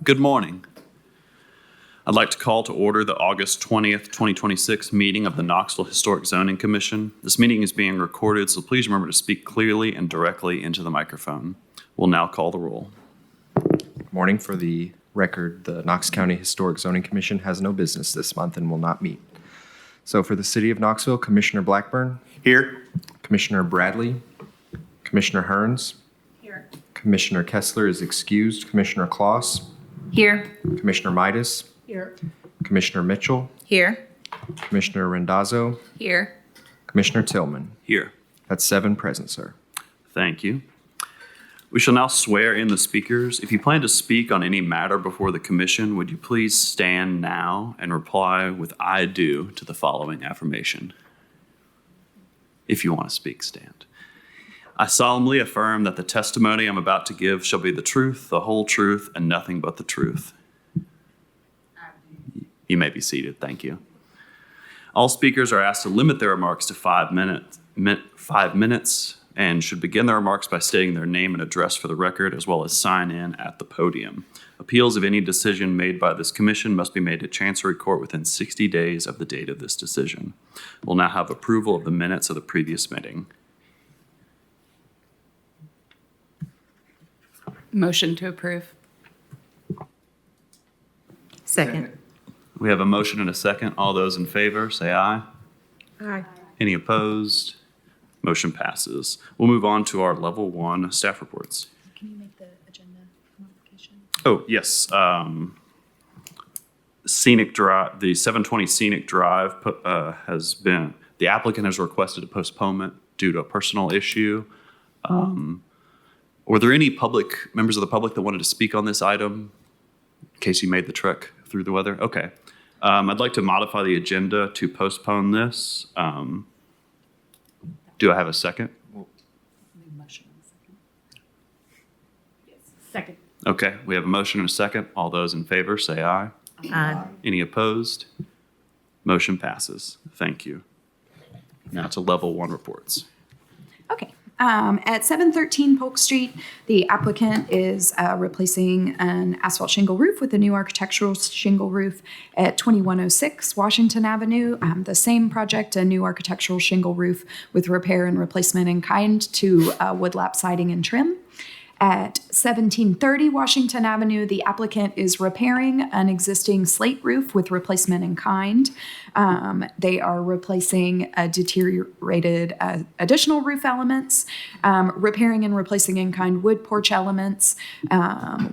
Good morning. I'd like to call to order the August 20th, 2026 meeting of the Knoxville Historic Zoning Commission. This meeting is being recorded, so please remember to speak clearly and directly into the microphone. We'll now call the roll. Good morning. For the record, the Knox County Historic Zoning Commission has no business this month and will not meet. So for the City of Knoxville, Commissioner Blackburn. Here. Commissioner Bradley. Commissioner Hearns. Here. Commissioner Kessler is excused. Commissioner Kloss. Here. Commissioner Midas. Here. Commissioner Mitchell. Here. Commissioner Randazzo. Here. Commissioner Tillman. Here. That's 7 present, sir. Thank you. We shall now swear in the speakers. If you plan to speak on any matter before the commission, would you please stand now and reply with "I do" to the following affirmation. If you want to speak, stand. I solemnly affirm that the testimony I'm about to give shall be the truth, the whole truth, and nothing but the truth. You may be seated. Thank you. All speakers are asked to limit their remarks to 5 minutes and should begin their remarks by stating their name and address for the record, as well as sign in at the podium. Appeals of any decision made by this commission must be made to Chancery Court within 60 days of the date of this decision. We'll now have approval of the minutes of the previous meeting. Motion to approve. Second. We have a motion and a second. All those in favor, say aye. Aye. Any opposed? Motion passes. We'll move on to our level 1 staff reports. Can you make the agenda modification? Oh, yes. Scenic Drive, the 720 Scenic Drive the applicant has requested a postponement due to a personal issue. Were there any members of the public that wanted to speak on this item in case you made the trek through the weather? Okay. I'd like to modify the agenda to postpone this. Do I have a second? Second. Okay, we have a motion and a second. All those in favor say aye. Aye. Any opposed? Motion passes. Thank you. Now to level 1 reports. Okay. At 713 Polk Street, the applicant is replacing an asphalt shingle roof with a new architectural shingle roof. At 2106 Washington Avenue, the same project, a new architectural shingle roof with repair and replacement in kind to woodlap siding and trim. At 1730 Washington Avenue, the applicant is repairing an existing slate roof with replacement in kind. They are replacing deteriorated additional roof elements, repairing and replacing in kind wood porch elements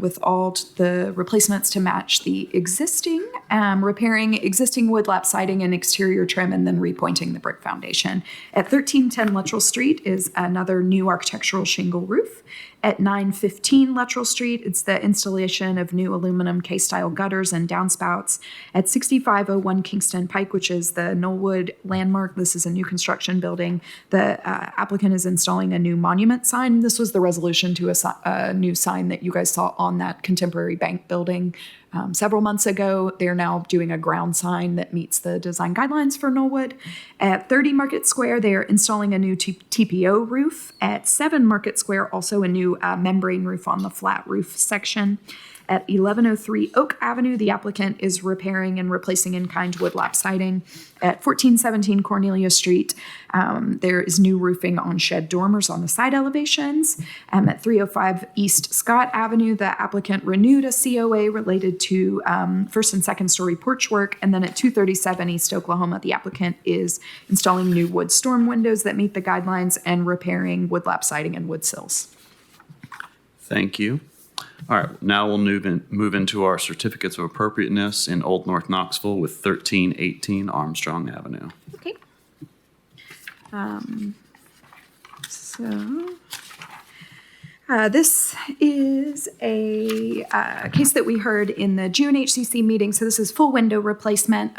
with all the replacements to match the existing, repairing existing wood lap siding and exterior trim, and then repointing the brick foundation. At 1310 Luttrell Street is another new architectural shingle roof. At 915 Luttrell Street, it's the installation of new aluminum K-style gutters and downspouts. At 6501 Kingston Pike, which is the Knollwood landmark, this is a new construction building. The applicant is installing a new monument sign. This was the resolution to a new sign that you guys saw on that contemporary bank building several months ago. They're now doing a ground sign that meets the design guidelines for Knollwood. At 30 Market Square, they are installing a new TPO roof. At 7 Market Square, also a new membrane roof on the flat roof section. At 1103 Oak Avenue, the applicant is repairing and replacing in-kind woodlap siding. At 1417 Cornelia Street, there is new roofing on shed dormers on the side elevations. At 305 East Scott Avenue, the applicant renewed a COA related to first and second story porch work. And then at 237 East Oklahoma, the applicant is installing new wood storm windows that meet the guidelines and repairing woodlap siding and wood sills. Thank you. All right, now we'll move into our certificates of appropriateness in Old North Knoxville with 1318 Armstrong Avenue. Okay. This is a case that we heard in the June HCC meeting. So this is full window replacement.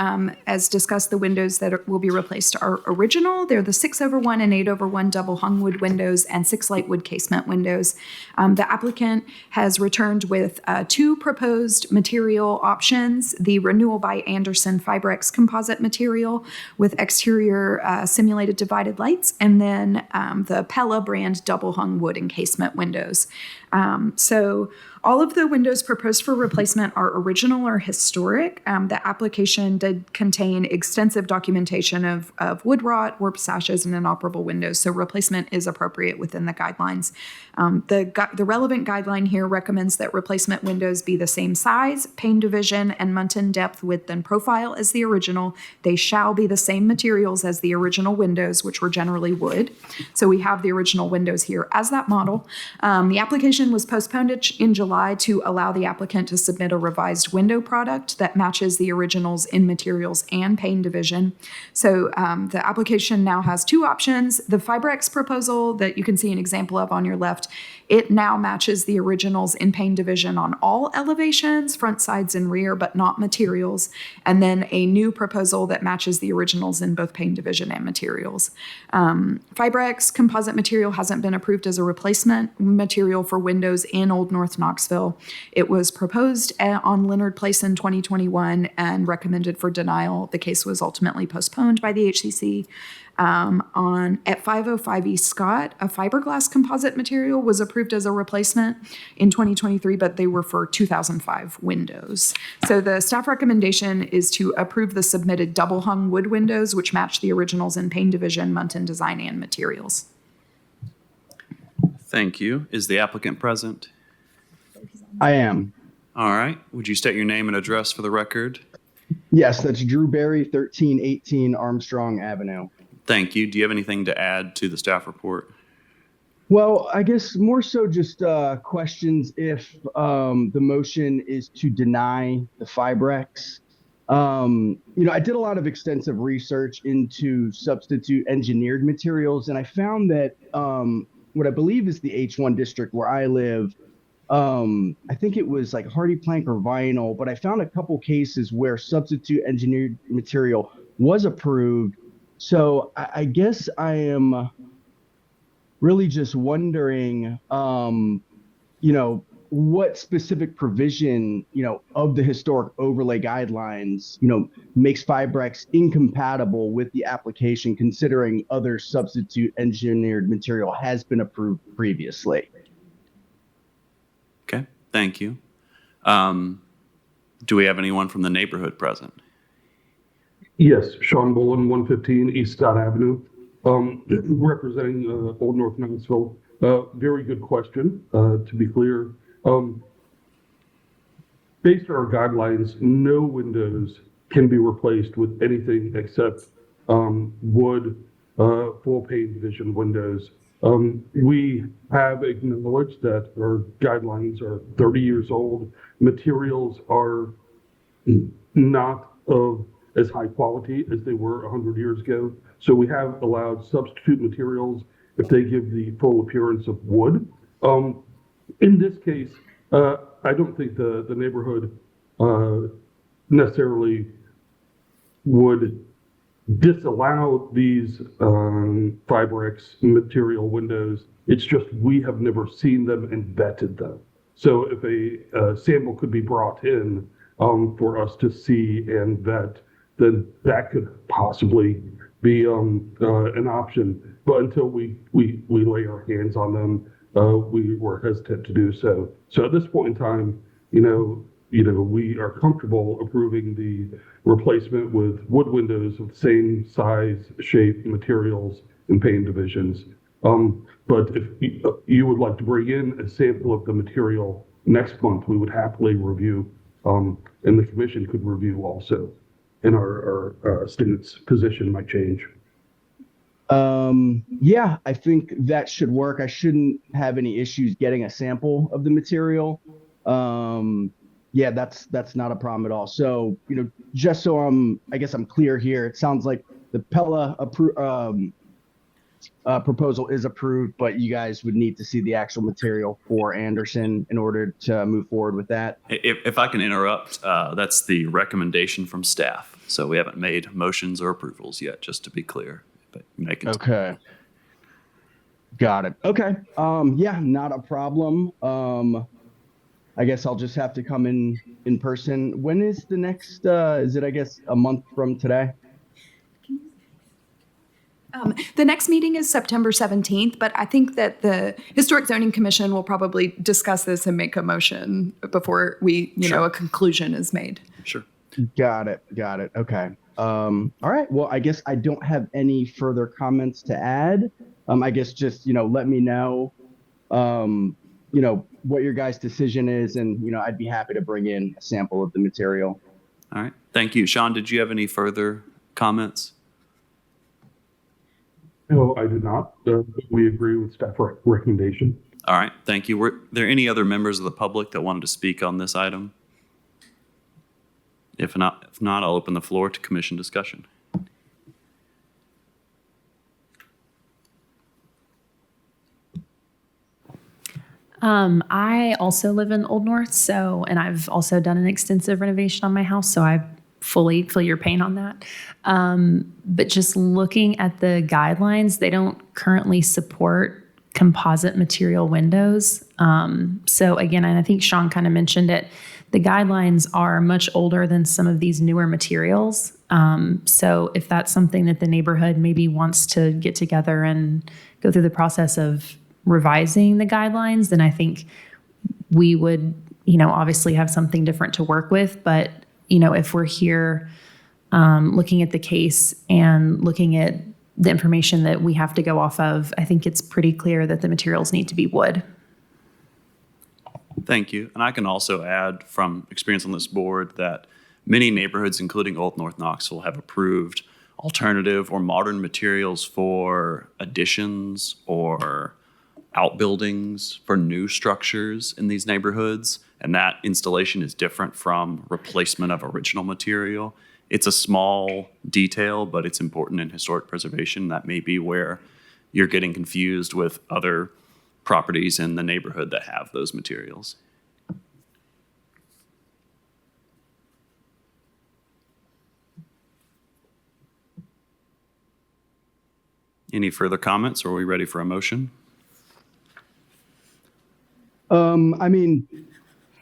As discussed, the windows that will be replaced are original. They're the 6/1 and 8/1 double hung wood windows and 6 light wood casement windows. The applicant has returned with 2 proposed material options: the Renewal by Anderson Fibrex composite material with exterior simulated divided lights, and then the Pella brand double hung wood encasement windows. So All of the windows proposed for replacement are original or historic. The application did contain extensive documentation of wood rot, warp sashes, and inoperable windows, so replacement is appropriate within the guidelines. The relevant guideline here recommends that replacement windows be the same size, pane division, and muntin depth, width, and profile as the original. They shall be the same materials as the original windows, which were generally wood. So we have the original windows here as that model. The application was postponed in July to allow the applicant to submit a revised window product that matches the originals in materials and pane division. So the application now has two options. The Fibrex proposal that you can see an example of on your left, it now matches the originals in pane division on all elevations, front, sides, and rear, but not materials. And then a new proposal that matches the originals in both pane division and materials. Fibrex composite material hasn't been approved as a replacement material for windows in Old North Knoxville. It was proposed on Leonard Place in 2021 and recommended for denial. The case was ultimately postponed by the HCC. At 505 East Scott, a fiberglass composite material was approved as a replacement in 2023, but they were for 2005 windows. So the staff recommendation is to approve the submitted double hung wood windows, which match the originals in pane division, muntin design, and materials. Thank you. Is the applicant present? I am. All right. Would you state your name and address for the record? Yes, that's Drew Berry, 1318 Armstrong Avenue. Thank you. Do you have anything to add to the staff report? Well, I guess more so just questions if the motion is to deny the Fibrex. I did a lot of extensive research into substitute engineered materials, and I found that what I believe is the H1 district where I live, I think it was like hardy plank or vinyl, but I found a couple cases where substitute engineered material was approved. So I guess I am really just wondering, what specific provision, of the historic overlay guidelines, makes Fibrex incompatible with the application, considering other substitute engineered material has been approved previously. Okay. Thank you. Do we have anyone from the neighborhood present? Yes, Sean Bolin, 115 East Scott Avenue, representing Old North Knoxville. Very good question, to be clear. Based on our guidelines, no windows can be replaced with anything except wood, full pane division windows. We have acknowledged that our guidelines are 30 years old. Materials are not of as high quality as they were 100 years ago. So we have allowed substitute materials if they give the full appearance of wood. In this case, I don't think the neighborhood necessarily would disallow these Fibrex material windows. It's just we have never seen them and vetted them. So if a sample could be brought in for us to see and vet, then that could possibly be an option. But until we lay our hands on them, we were hesitant to do so. So at this point in time, we are comfortable approving the replacement with wood windows of the same size, shape, materials, and pane divisions. But if you would like to bring in a sample of the material next month, we would happily review, and the commission could review also. And our students' position might change. Yeah, I think that should work. I shouldn't have any issues getting a sample of the material. Yeah, that's not a problem at all. So, just so I guess I'm clear here, it sounds like the Pella proposal is approved, but you guys would need to see the actual material for Anderson in order to move forward with that. If I can interrupt, that's the recommendation from staff. So we haven't made motions or approvals yet, just to be clear. But you may continue. Okay. Got it. Okay. Yeah, not a problem. I guess I'll just have to come in person. When is the next, is it, I guess, a month from today? The next meeting is September 17th, but I think that the Historic Zoning Commission will probably discuss this and make a motion before a conclusion is made. Sure. Got it. Okay. All right. Well, I guess I don't have any further comments to add. I guess just, let me know, what your guys' decision is, and, I'd be happy to bring in a sample of the material. All right. Thank you. Sean, did you have any further comments? No, I do not. We agree with staff recommendation. All right. Thank you. Were there any other members of the public that wanted to speak on this item? If not, I'll open the floor to commission discussion. I also live in Old North, and I've also done an extensive renovation on my house, so I fully feel your pain on that. But just looking at the guidelines, they don't currently support composite material windows. So again, and I think Sean kind of mentioned it, the guidelines are much older than some of these newer materials. So if that's something that the neighborhood maybe wants to get together and go through the process of revising the guidelines, then I think we would, obviously have something different to work with. But, if we're here looking at the case and looking at the information that we have to go off of, I think it's pretty clear that the materials need to be wood. Thank you. And I can also add from experience on this board that many neighborhoods, including Old North Knoxville, have approved alternative or modern materials for additions or outbuildings for new structures in these neighborhoods. And that installation is different from replacement of original material. It's a small detail, but it's important in historic preservation. That may be where you're getting confused with other properties in the neighborhood that have those materials. Any further comments, or are we ready for a motion?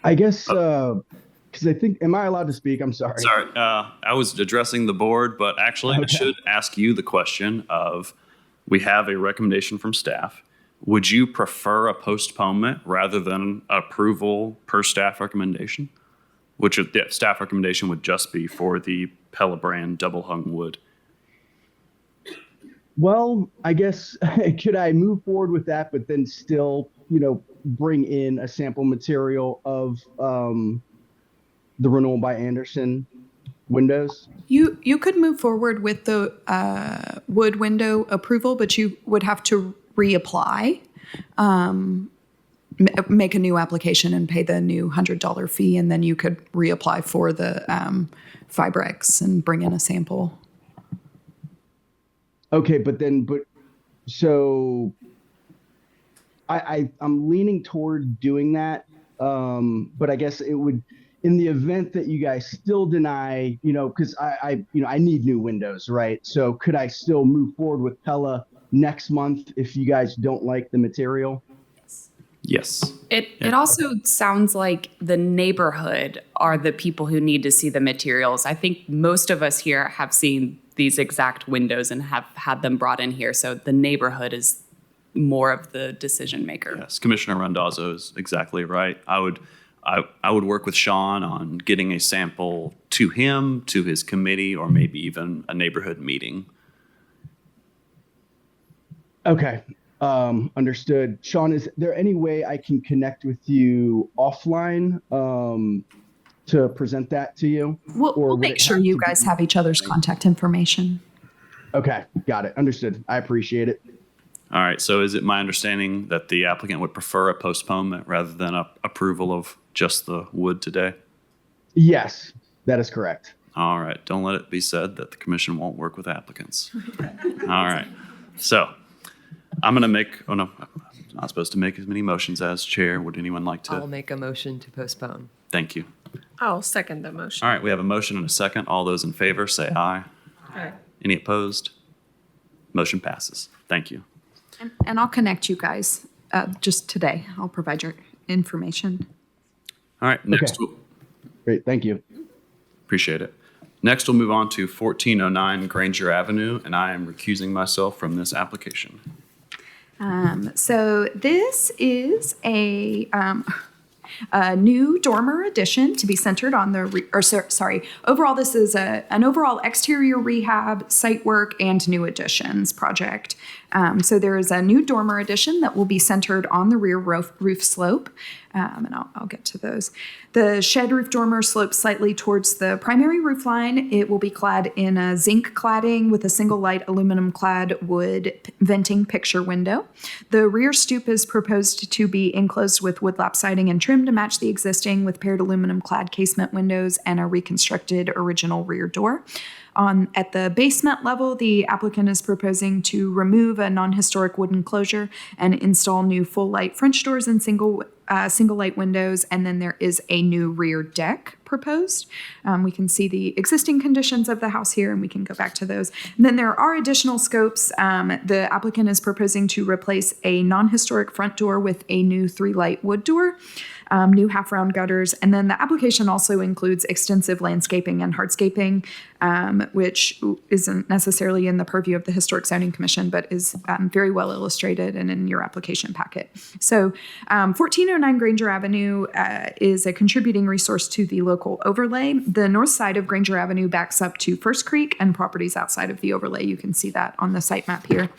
I guess, because I think, am I allowed to speak? I'm sorry. Sorry, I was addressing the board, but actually I should ask you the question of, we have a recommendation from staff. Would you prefer a postponement rather than approval per staff recommendation? Which the staff recommendation would just be for the Pella brand double hung wood. Well, I guess, could I move forward with that, but then still, bring in a sample material of the Renewal by Anderson windows? You could move forward with the wood window approval, but you would have to reapply, make a new application and pay the new $100 fee, and then you could reapply for the Fibrex and bring in a sample. Okay, so I'm leaning toward doing that, but I guess it would, in the event that you guys still deny, because I need new windows, right? So could I still move forward with Pella next month if you guys don't like the material? Yes. It also sounds like the neighborhood are the people who need to see the materials. I think most of us here have seen these exact windows and have had them brought in here. So the neighborhood is more of the decision maker. Yes, Commissioner Randazzo is exactly right. I would work with Sean on getting a sample to him, to his committee, or maybe even a neighborhood meeting. Okay, understood. Sean, is there any way I can connect with you offline to present that to you? We'll make sure you guys have each other's contact information. Okay, got it. Understood. I appreciate it. All right, so is it my understanding that the applicant would prefer a postponement rather than a approval of just the wood today? Yes, that is correct. All right, don't let it be said that the commission won't work with applicants. All right, so I'm going to make, oh no, I'm not supposed to make as many motions as chair. Would anyone like to? I'll make a motion to postpone. Thank you. I'll second the motion. All right, we have a motion and a second. All those in favor say aye. Aye. Any opposed? Motion passes. Thank you. And I'll connect you guys just today. I'll provide your information. All right, next, Great, thank you. appreciate it. Next, we'll move on to 1409 Granger Avenue, and I am recusing myself from this application. So this is a new dormer addition to be centered on overall this is an overall exterior rehab, site work, and new additions project. So there is a new dormer addition that will be centered on the rear roof slope, and I'll get to those. The shed roof dormer slopes slightly towards the primary roof line. It will be clad in a zinc cladding with a single light aluminum clad wood venting picture window. The rear stoop is proposed to be enclosed with woodlap siding and trim to match the existing with paired aluminum clad casement windows and a reconstructed original rear door. At the basement level, the applicant is proposing to remove a non-historic wooden closure and install new full light French doors and single light windows, and then there is a new rear deck proposed. We can see the existing conditions of the house here, and we can go back to those. And then there are additional scopes. The applicant is proposing to replace a non-historic front door with a new 3-light wood door, new half-round gutters, and then the application also includes extensive landscaping and hardscaping, which isn't necessarily in the purview of the Historic Zoning Commission, but is very well illustrated and in your application packet. So 1409 Granger Avenue is a contributing resource to the local overlay. The north side of Granger Avenue backs up to First Creek and properties outside of the overlay. You can see that on the site map here.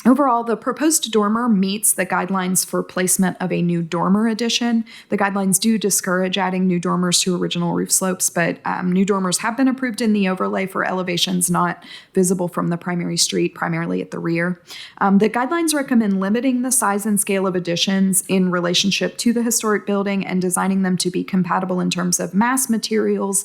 Overall, the proposed dormer meets the guidelines for placement of a new dormer addition. The guidelines do discourage adding new dormers to original roof slopes, but new dormers have been approved in the overlay for elevations not visible from the primary street, primarily at the rear. The guidelines recommend limiting the size and scale of additions in relationship to the historic building and designing them to be compatible in terms of mass, materials,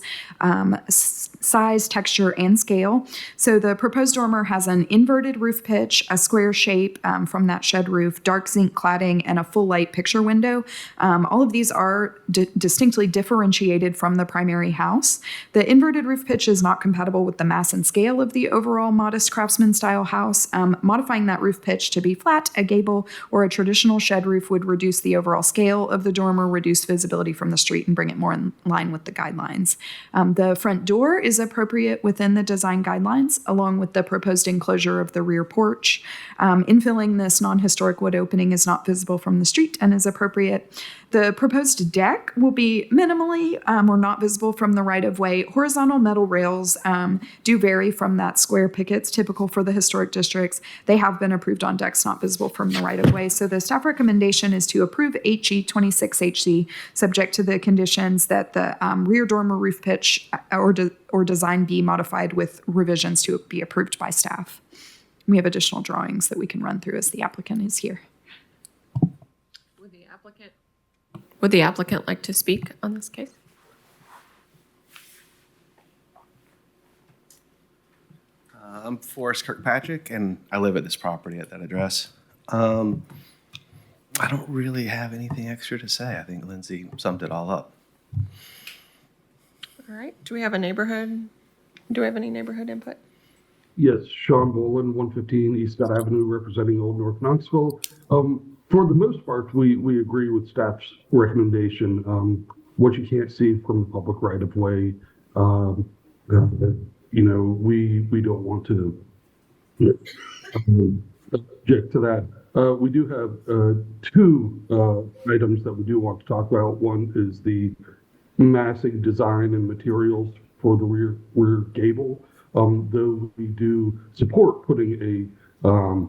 size, texture, and scale. So the proposed dormer has an inverted roof pitch, a square shape from that shed roof, dark zinc cladding, and a full light picture window. All of these are distinctly differentiated from the primary house. The inverted roof pitch is not compatible with the mass and scale of the overall modest craftsman style house. Modifying that roof pitch to be flat, a gable, or a traditional shed roof would reduce the overall scale of the dormer, reduce visibility from the street, and bring it more in line with the guidelines. The front door is appropriate within the design guidelines, along with the proposed enclosure of the rear porch. Infilling this non-historic wood opening is not visible from the street and is appropriate. The proposed deck will be minimally or not visible from the right-of-way. Horizontal metal rails do vary from that square pickets typical for the historic districts. They have been approved on decks not visible from the right-of-way. So the staff recommendation is to approve HE 26HC, subject to the conditions that the rear dormer roof pitch or design be modified with revisions to be approved by staff. We have additional drawings that we can run through as the applicant is here. Would the applicant like to speak on this case? I'm Forrest Kirkpatrick, and I live at this property at that address. I don't really have anything extra to say. I think Lindsay summed it all up. All right. Do we have any neighborhood input? Yes, Sean Boland, 115 East Scott Avenue, representing Old North Knoxville. For the most part, we agree with staff's recommendation. What you can't see from the public right of way, we don't want to object to that. We do have two items that we do want to talk about. One is the massing design and materials for the rear gable. Though we do support putting a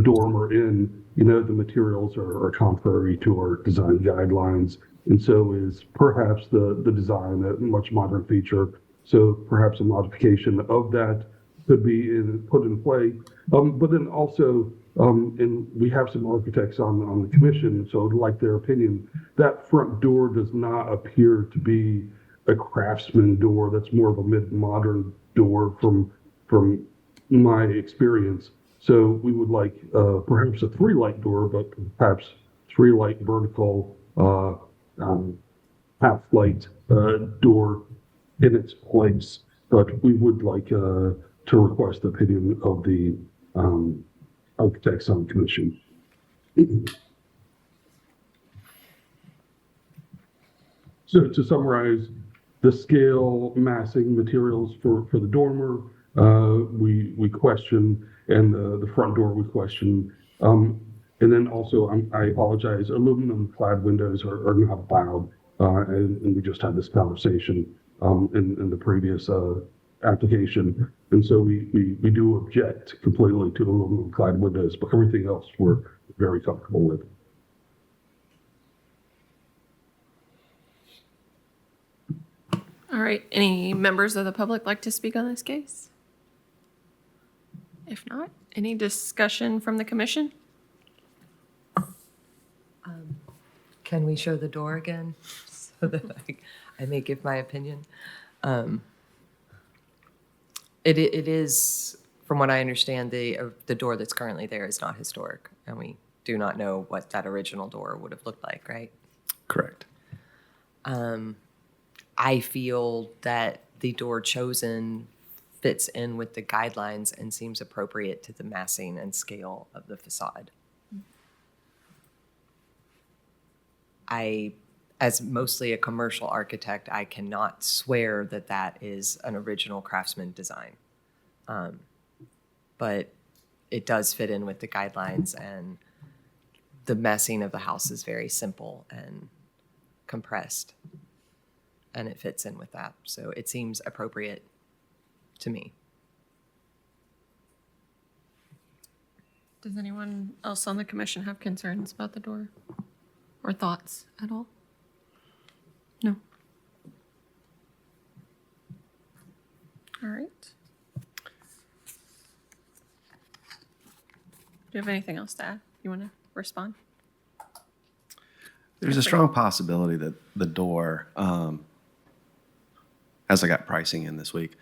dormer in, the materials are contrary to our design guidelines, and so is perhaps the design, a much modern feature. So perhaps a modification of that could be put in play. But then also, and we have some architects on the commission, so I'd like their opinion. That front door does not appear to be a craftsman door. That's more of a mid-modern door from my experience. So we would like perhaps a 3-light door, but perhaps 3-light vertical half-light door in its place. But we would like to request the opinion of the architects on the commission. So to summarize, the scale, massing, materials for the dormer, we question, and the front door we question. And then also, I apologize, aluminum clad windows are not allowed. And we just had this conversation in the previous application. And so we do object completely to aluminum clad windows, but everything else we're very comfortable with. All right, any members of the public like to speak on this case? If not, any discussion from the commission? Can we show the door again so that I may give my opinion? It is, from what I understand, the door that's currently there is not historic, and we do not know what that original door would have looked like, right? Correct. I feel that the door chosen fits in with the guidelines and seems appropriate to the massing and scale of the facade. As mostly a commercial architect, I cannot swear that that is an original craftsman design. But it does fit in with the guidelines, and the massing of the house is very simple and compressed, and it fits in with that. So it seems appropriate to me. Does anyone else on the commission have concerns about the door or thoughts at all? No. All right. Do you have anything else to add? You want to respond? There's a strong possibility that the door, as I got pricing in this week,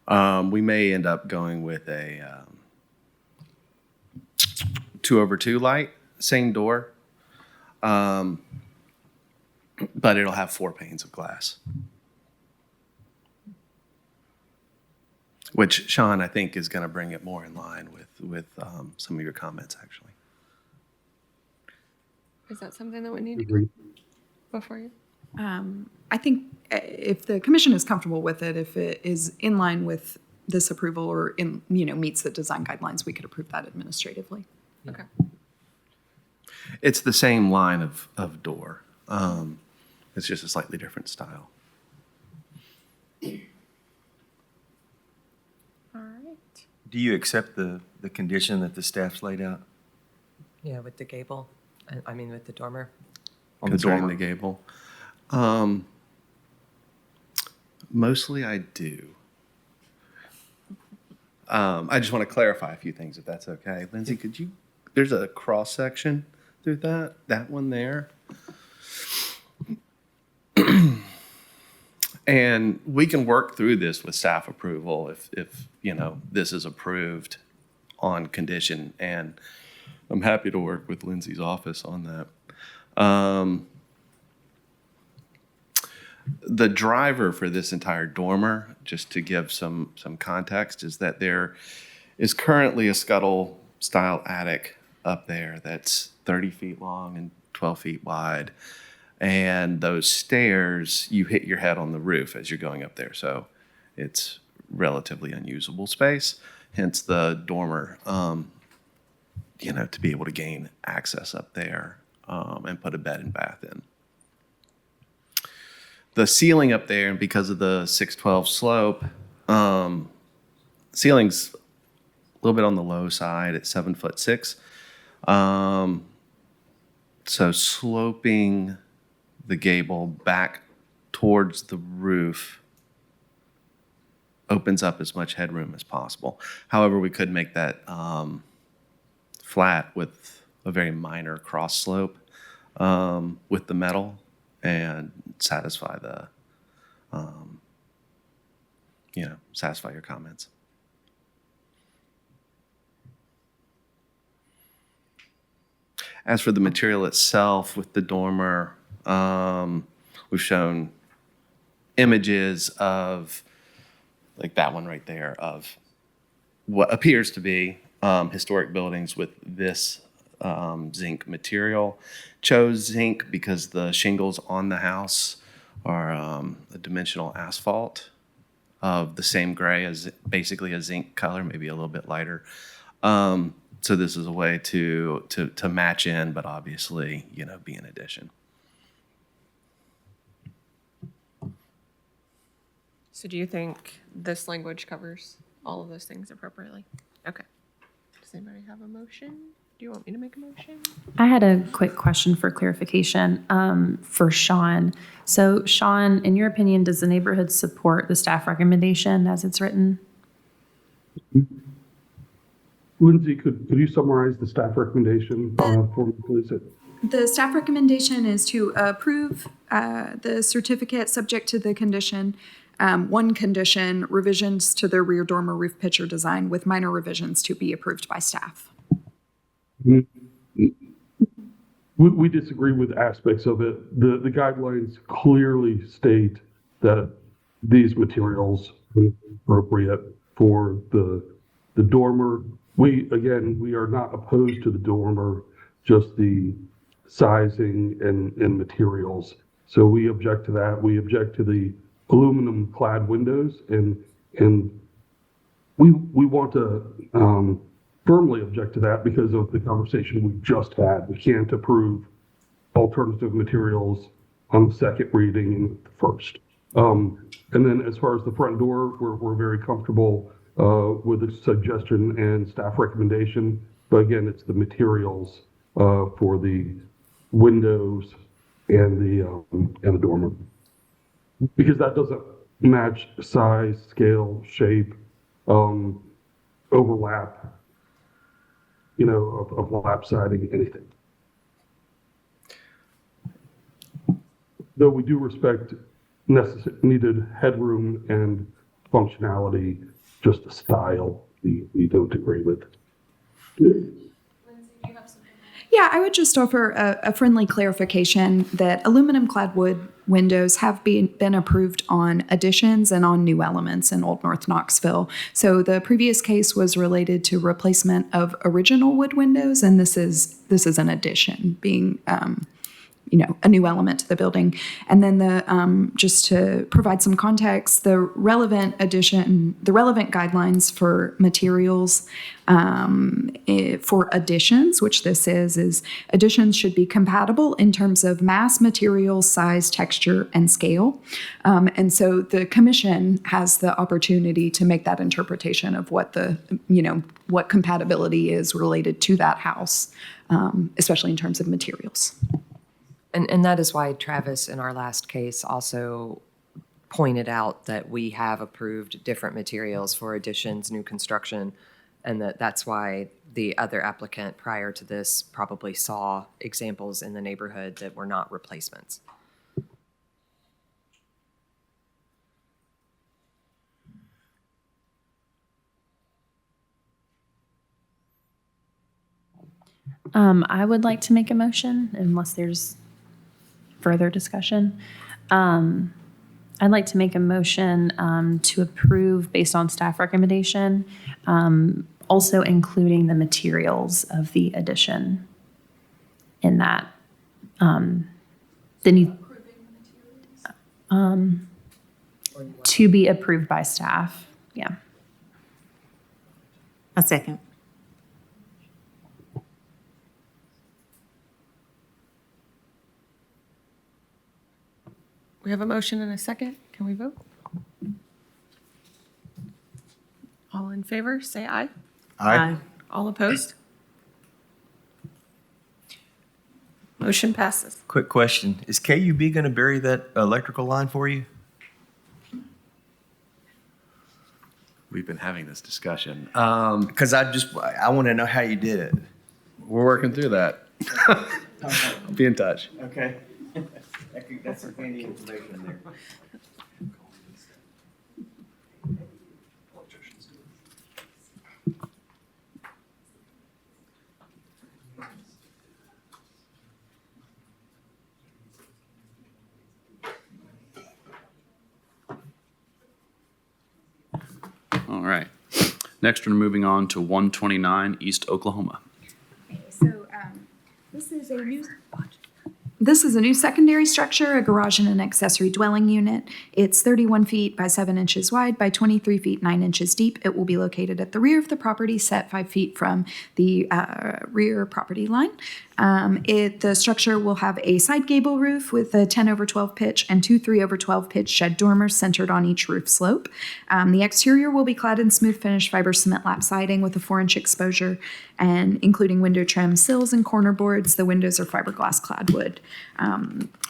we may end up going with a 2/2 light, same door, but it'll have 4 panes of glass. Which, Sean, I think is going to bring it more in line with some of your comments, actually. Is that something that we need to Agreed. before you? I think if the commission is comfortable with it, if it is in line with this approval or meets the design guidelines, we could approve that administratively. Okay. It's the same line of door. It's just a slightly different style. All right. Do you accept the condition that the staff's laid out? Yeah, with the gable, I mean with the dormer. On the gable. Mostly I do. I just want to clarify a few things, if that's okay. Lindsay, could you, there's a cross section through that one there. And we can work through this with staff approval if this is approved on condition, and I'm happy to work with Lindsay's office on that. The driver for this entire dormer, just to give some context, is that there is currently a scuttle style attic up there that's 30 feet long and 12 feet wide. And those stairs, you hit your head on the roof as you're going up there. So it's relatively unusable space, hence the dormer, to be able to gain access up there and put a bed and bath in. The ceiling up there, and because of the 612 slope, ceiling's a little bit on the low side at 7'6". So sloping the gable back towards the roof opens up as much headroom as possible. However, we could make that flat with a very minor cross slope with the metal and satisfy the, satisfy your comments. As for the material itself with the dormer, we've shown images of, like that one right there, of what appears to be historic buildings with this zinc material. Chose zinc because the shingles on the house are a dimensional asphalt of the same gray as basically a zinc color, maybe a little bit lighter. So this is a way to match in, but obviously, be an addition. So do you think this language covers all of those things appropriately? Okay. Does anybody have a motion? Do you want me to make a motion? I had a quick question for clarification for Sean. So Sean, in your opinion, does the neighborhood support the staff recommendation as it's written? Lindsay, could you summarize the staff recommendation for me, please? The staff recommendation is to approve the certificate subject to the condition. One condition, revisions to the rear dormer roof pitcher design with minor revisions to be approved by staff. We disagree with aspects of it. The guidelines clearly state that these materials are appropriate for the dormer. We are not opposed to the dormer, just the sizing and materials. So we object to that. We object to the aluminum clad windows, and we want to firmly object to that because of the conversation we just had. We can't approve alternative materials on the second reading and the first. And then as far as the front door, we're very comfortable with the suggestion and staff recommendation. But again, it's the materials for the windows and the dormer, because that doesn't match size, scale, shape, overlap, of lap siding, anything. Though we do respect needed headroom and functionality, just the style we don't agree with. Yeah, I would just offer a friendly clarification that aluminum clad wood windows have been approved on additions and on new elements in Old North Knoxville. So the previous case was related to replacement of original wood windows, and this is an addition, being a new element to the building. And then just to provide some context, the relevant guidelines for materials for additions, which this is additions should be compatible in terms of mass, material, size, texture, and scale. And so the commission has the opportunity to make that interpretation of what what compatibility is related to that house, especially in terms of materials. And that is why Travis, in our last case, also pointed out that we have approved different materials for additions, new construction, and that's why the other applicant prior to this probably saw examples in the neighborhood that were not replacements. I would like to make a motion unless there's further discussion. I'd like to make a motion to approve based on staff recommendation, also including the materials of the addition in that. To be approved by staff. Yeah. A second. We have a motion and a second. Can we vote? All in favor, say aye. Aye. All opposed? Motion passes. Quick question. Is KUB going to bury that electrical line for you? We've been having this discussion. Because I want to know how you did it. We're working through that. I'll be in touch. Okay. That's some handy information there. All right. Next, we're moving on to 129 East Oklahoma. Okay, so this is a new. This is a new secondary structure, a garage and an accessory dwelling unit. It's 31 feet by 7 inches wide by 23 feet 9 inches deep. It will be located at the rear of the property, set 5 feet from the rear property line. The structure will have a side gable roof with a 10/12 pitch and 2 3/12 pitch shed dormers centered on each roof slope. The exterior will be clad in smooth finish fiber cement lap siding with a 4-inch exposure, and including window trim, sills, and corner boards. The windows are fiberglass clad wood.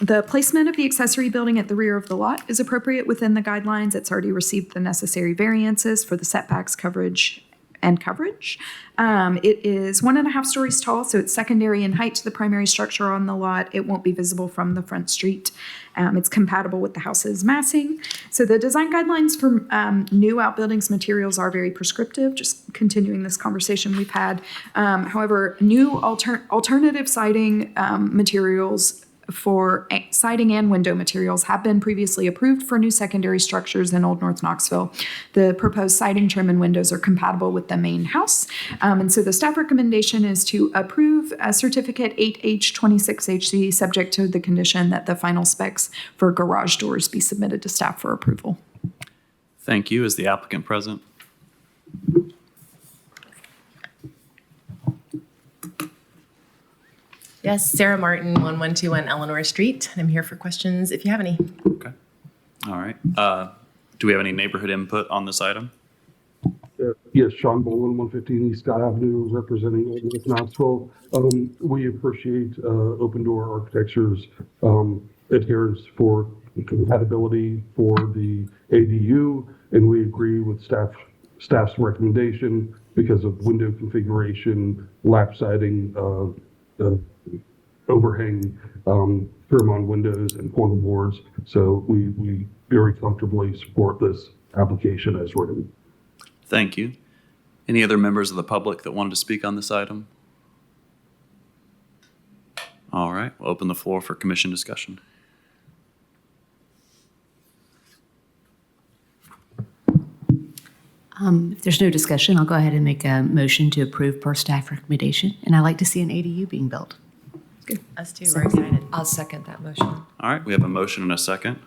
The placement of the accessory building at the rear of the lot is appropriate within the guidelines. It's already received the necessary variances for the setbacks, coverage. It is 1.5 stories tall, so it's secondary in height to the primary structure on the lot. It won't be visible from the front street. It's compatible with the house's massing. So the design guidelines for new outbuildings materials are very prescriptive, just continuing this conversation we've had. However, new alternative siding materials for siding and window materials have been previously approved for new secondary structures in Old North Knoxville. The proposed siding, trim, and windows are compatible with the main house. And so the staff recommendation is to approve a certificate 8H26HC, subject to the condition that the final specs for garage doors be submitted to staff for approval. Thank you. Is the applicant present? Yes, Sarah Martin, 1121 Eleanor Street. I'm here for questions if you have any. Okay. All right. Do we have any neighborhood input on this item? Yes, Sean Boland, 115 East Scott Avenue, representing Old North Knoxville. We appreciate Open Door Architecture's adherence for compatibility for the ADU, and we agree with staff's recommendation because of window configuration, lap siding, overhang trim on windows and corner boards. So we very comfortably support this application as written. Thank you. Any other members of the public that wanted to speak on this item? All right, we'll open the floor for commission discussion. If there's no discussion, I'll go ahead and make a motion to approve per staff recommendation. And I'd like to see an ADU being built. Good. Us too, we're excited. I'll second that motion. All right, we have a motion and a second.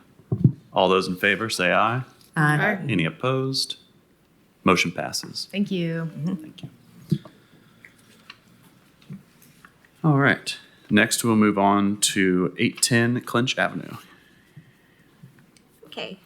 All those in favor say aye. Aye. Any opposed? Motion passes. Thank you. Thank you. All right, next we'll move on to 810 Clinch Avenue. Okay,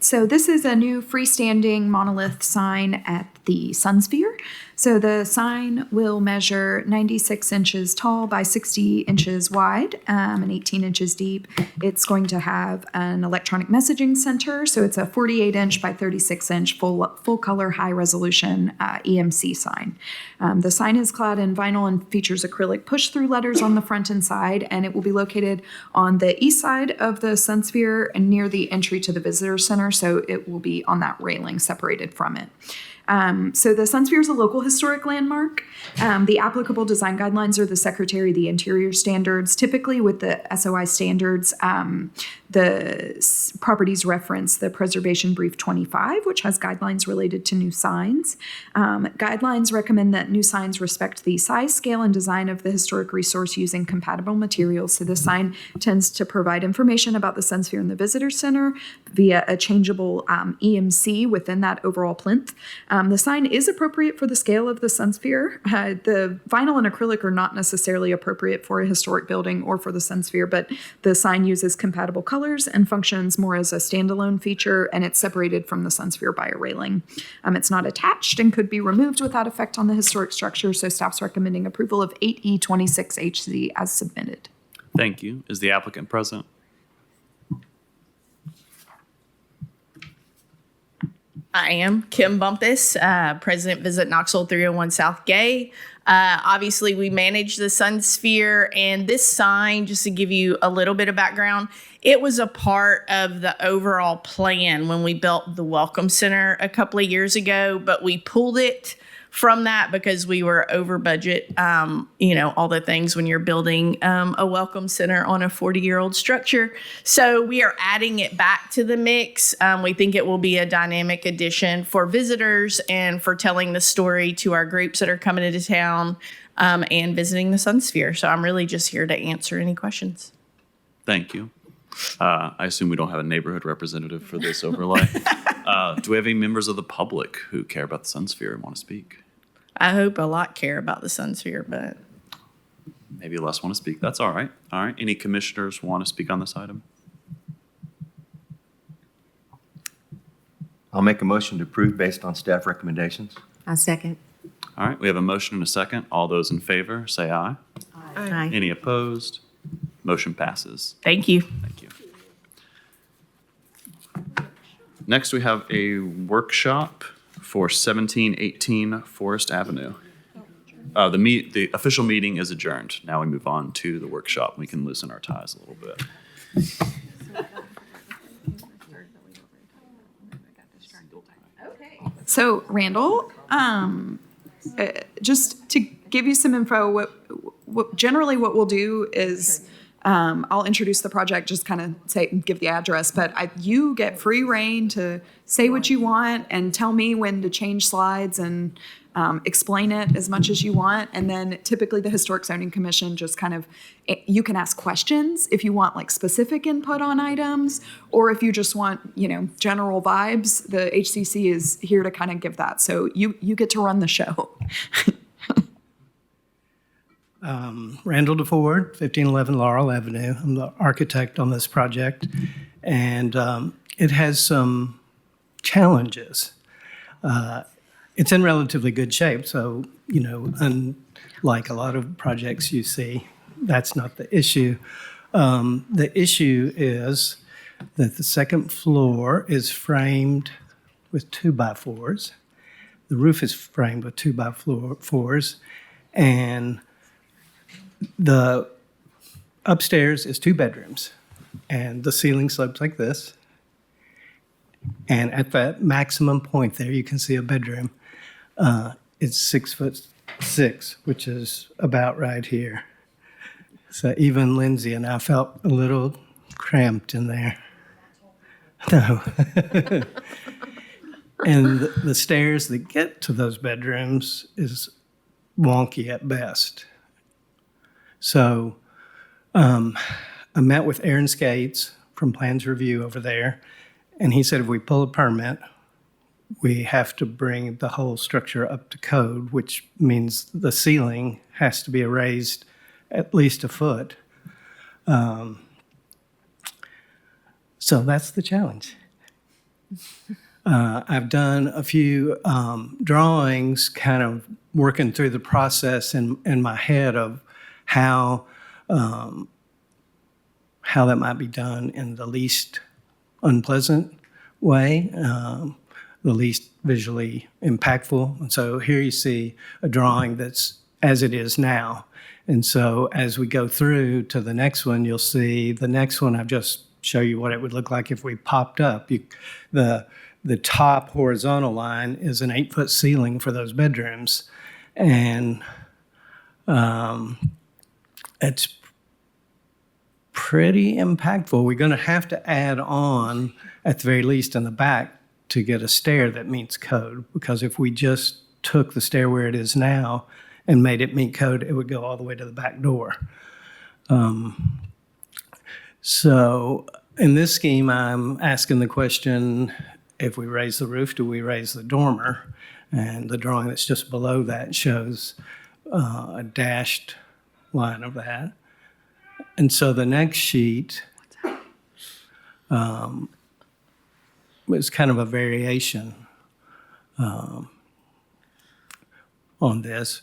so this is a new freestanding monolith sign at the Sunsphere. So the sign will measure 96 inches tall by 60 inches wide and 18 inches deep. It's going to have an electronic messaging center. So it's a 48-inch by 36-inch full color high resolution EMC sign. The sign is clad in vinyl and features acrylic push-through letters on the front and side, and it will be located on the east side of the Sunsphere and near the entry to the visitor center. So it will be on that railing separated from it. So the Sunsphere is a local historic landmark. The applicable design guidelines are the Secretary of the Interior standards. Typically with the SOI standards, the properties reference the Preservation Brief 25, which has guidelines related to new signs. Guidelines recommend that new signs respect the size, scale, and design of the historic resource using compatible materials. So the sign tends to provide information about the Sunsphere and the Visitor Center via a changeable EMC within that overall plinth. The sign is appropriate for the scale of the Sunsphere. The vinyl and acrylic are not necessarily appropriate for a historic building or for the Sunsphere, but the sign uses compatible colors and functions more as a standalone feature, and it's separated from the Sunsphere by a railing. It's not attached and could be removed without effect on the historic structure, so staff's recommending approval of 8E26HZ as submitted. Thank you. Is the applicant present? I am Kim Bumpus, President Visit Knoxville 301 South Gay. Obviously, we manage the Sunsphere, and this sign, just to give you a little bit of background, it was a part of the overall plan when we built the Welcome Center a couple of years ago, but we pulled it from that because we were over budget, all the things when you're building a welcome center on a 40-year-old structure. So we are adding it back to the mix. We think it will be a dynamic addition for visitors and for telling the story to our groups that are coming into town and visiting the Sunsphere. So I'm really just here to answer any questions. Thank you. I assume we don't have a neighborhood representative for this overlay. Do we have any members of the public who care about the Sun Sphere and want to speak? I hope a lot care about the Sun Sphere, but Maybe less want to speak. That's all right. All right. Any commissioners want to speak on this item? I'll make a motion to approve based on staff recommendations. I'll second. All right. We have a motion and a second. All those in favor, say aye. Aye. Any opposed? Motion passes. thank you. Thank you. Next, we have a workshop for 1718 Forest Avenue. The official meeting is adjourned. Now we move on to the workshop. We can loosen our ties a little bit. So Randall, just to give you some info, what generally what we'll do is I'll introduce the project, just kind of give the address, but you get free reign to say what you want and tell me when to change slides and explain it as much as you want. And then typically the Historic Zoning Commission just kind of, you can ask questions if you want like specific input on items, or if you just want, general vibes, the HCC is here to kind of give that. So you get to run the show. Randall DeFord, 1511 Laurel Avenue. I'm the architect on this project, and it has some challenges. It's in relatively good shape, so, unlike a lot of projects you see, that's not the issue. The issue is that the second floor is framed with 2x4s. The roof is framed with 2x4s, and the upstairs is 2 bedrooms, and the ceiling slopes like this. And at that maximum point there, you can see a bedroom. It's 6'6", which is about right here. So even Lindsay and I felt a little cramped in there. No. And the stairs that get to those bedrooms is wonky at best. So I met with Aaron Skates from Plans Review over there, and he said if we pull a permit, we have to bring the whole structure up to code, which means the ceiling has to be raised at least a foot. So that's the challenge. I've done a few drawings kind of working through the process in my head of how that might be done in the least unpleasant way, the least visually impactful. And so here you see a drawing that's as it is now. And so as we go through to the next one, you'll see the next one, I've just show you what it would look like if we popped up. The top horizontal line is an 8-foot ceiling for those bedrooms. And it's pretty impactful. We're going to have to add on, at the very least in the back, to get a stair that meets code. Because if we just took the stair where it is now and made it meet code, it would go all the way to the back door. So in this scheme, I'm asking the question, if we raise the roof, do we raise the dormer? And the drawing that's just below that shows a dashed line of that. And so the next sheet was kind of a variation on this.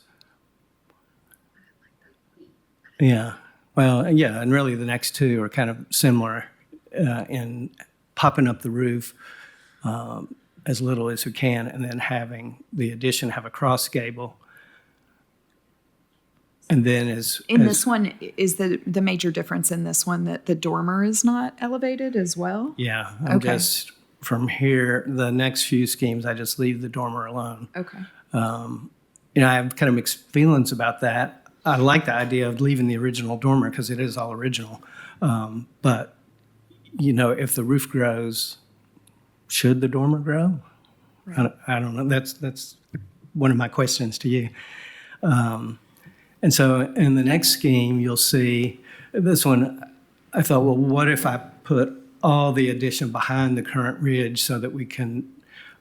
Yeah, well, yeah, and really the next two are kind of similar in popping up the roof as little as we can, and then having the addition have a cross gable. And then this one, is the major difference in this one that the dormer is not elevated as well? Yeah, just from here, the next few schemes, I just leave the dormer alone. Okay. I have kind of mixed feelings about that. I like the idea of leaving the original dormer because it is all original. But, if the roof grows, should the dormer grow? Right. I don't know. That's one of my questions to you. And so in the next scheme, you'll see this one, I thought, well, what if I put all the addition behind the current ridge so that we can,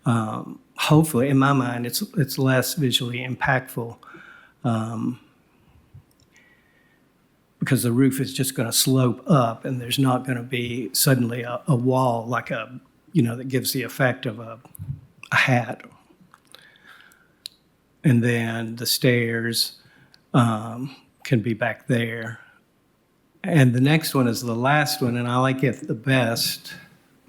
hopefully, in my mind, it's less visually impactful, because the roof is just going to slope up and there's not going to be suddenly a wall like that gives the effect of a hat. And then the stairs can be back there. And the next one is the last one, and I like it the best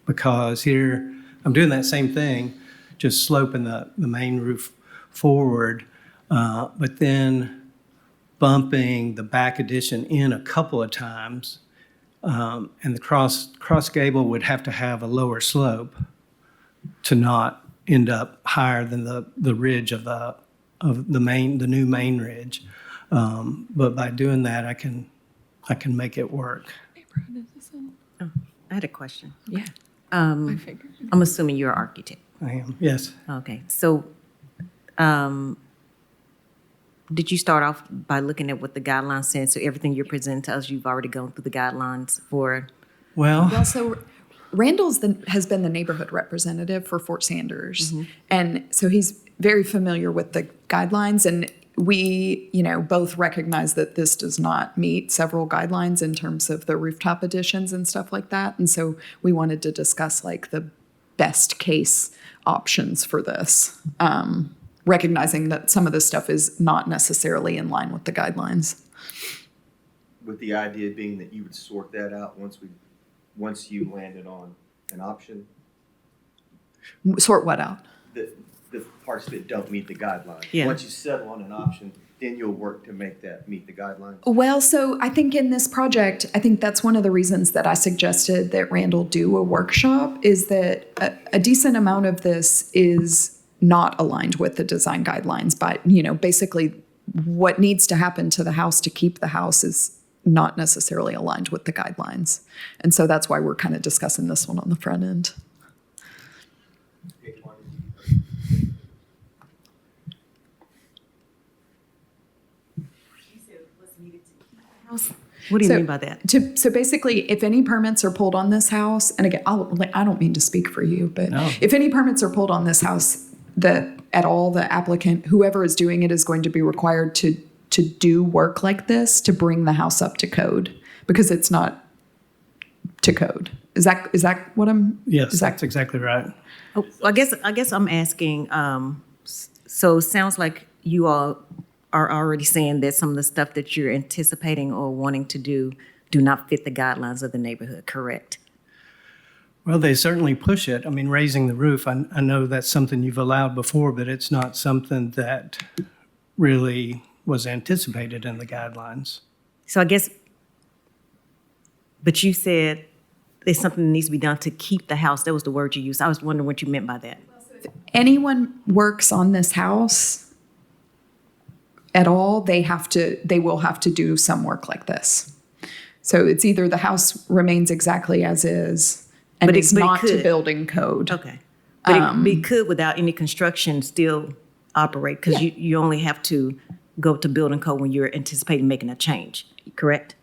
because here I'm doing that same thing, just sloping the main roof forward, but then bumping the back addition in a couple of times, and the cross gable would have to have a lower slope to not end up higher than the ridge of the new main ridge. But by doing that, I can make it work. Oh, I had a question. Yeah. I'm assuming you're an architect. I am, yes. Okay. So, did you start off by looking at what the guidelines said? So everything you're presenting to us, you've already gone through the guidelines for? Well, so Randall's has been the neighborhood representative for Fort Sanders. And so he's very familiar with the guidelines, and we, both recognize that this does not meet several guidelines in terms of the rooftop additions and stuff like that. And so we wanted to discuss like the best case options for this, recognizing that some of this stuff is not necessarily in line with the guidelines. With the idea being that you would sort that out once you landed on an option, Sort what out? the parts that don't meet the guidelines. Yeah. Once you settle on an option, then you'll work to make that meet the guidelines. Well, so I think in this project, I think that's one of the reasons that I suggested that Randall do a workshop, is that a decent amount of this is not aligned with the design guidelines. But, basically what needs to happen to the house to keep the house is not necessarily aligned with the guidelines. And so that's why we're kind of discussing this one on the front end. What do you mean by that? So basically, if any permits are pulled on this house, and again, I don't mean to speak for you, but if any permits are pulled on this house, the applicant, whoever is doing it, is going to be required to do work like this to bring the house up to code, because it's not to code. Is that what I'm? Yes, that's exactly right. Oh, I guess I'm asking. So it sounds like you all are already saying that some of the stuff that you're anticipating or wanting to do not fit the guidelines of the neighborhood, correct? Well, they certainly push it. I mean, raising the roof, I know that's something you've allowed before, but it's not something that really was anticipated in the guidelines. So I guess, but you said there's something that needs to be done to keep the house. That was the word you used. I was wondering what you meant by that. If anyone works on this house at all, they will have to do some work like this. So it's either the house remains exactly as is, and it's not to building code. Okay. But it could, without any construction, still operate, because you only have to go to building code when you're anticipating making a change, correct?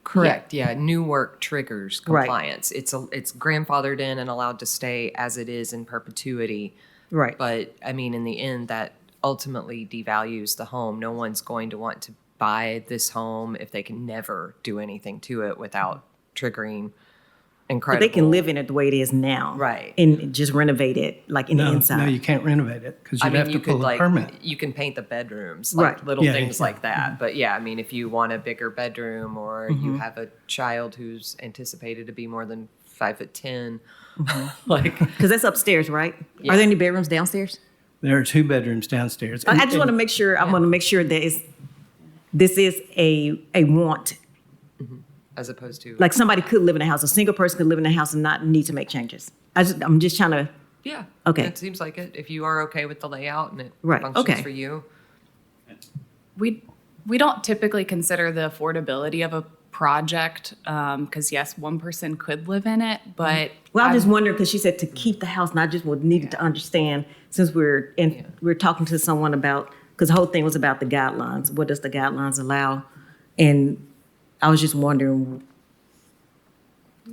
Correct. Yeah. New work triggers compliance. Right. It's grandfathered in and allowed to stay as it is in perpetuity. Right. But I mean, in the end, that ultimately devalues the home. No one's going to want to buy this home if they can never do anything to it without triggering incredible. But they can live in it the way it is now. Right. And just renovate it like in the inside. No, you can't renovate it because you'd have to pull a permit. You can paint the bedrooms, Right. little things like that. But yeah, I mean, if you want a bigger bedroom or you have a child who's anticipated to be more than 5'10", because that's upstairs, right? Yeah. Are there any bedrooms downstairs? There are 2 bedrooms downstairs. I just want to make sure. I want to make sure that this is a want. As opposed to like somebody could live in a house. A single person could live in a house and not need to make changes. I'm just trying to. Yeah. Okay. It seems like it. If you are okay with the layout and it Right. functions Okay. for you. We don't typically consider the affordability of a project because yes, one person could live in it, but well, I'm just wondering because she said to keep the house, not just needed to understand since we're talking to someone about, because the whole thing was about the guidelines. What does the guidelines allow? And I was just wondering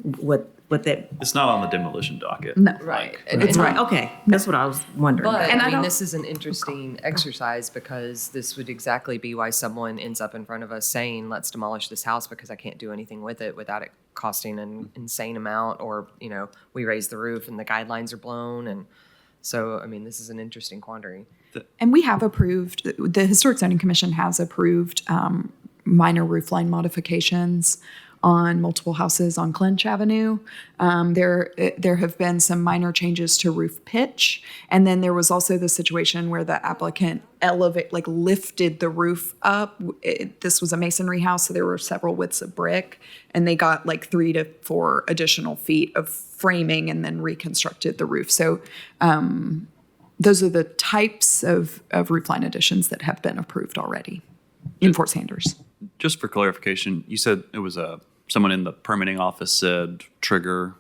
what that, It's not on the demolition docket. No. Right. it's right, okay, that's what I was wondering. But And I I mean, don't- this is an interesting exercise because this would exactly be why someone ends up in front of us saying, let's demolish this house because I can't do anything with it without it costing an insane amount, or, you know, we raise the roof and the guidelines are blown. And so, I mean, this is an interesting quandary. And we have approved, the Historic Zoning Commission has approved minor roof line modifications on multiple houses on Clinch Avenue. There have been some minor changes to roof pitch. And then there was also the situation where the applicant lifted the roof up. This was a masonry house, so there were several widths of brick. And they got like 3 to 4 additional feet of framing and then reconstructed the roof. So those are the types of roof line additions that have been approved already in Fort Sanders. Just for clarification, you said it was someone in the permitting office said trigger.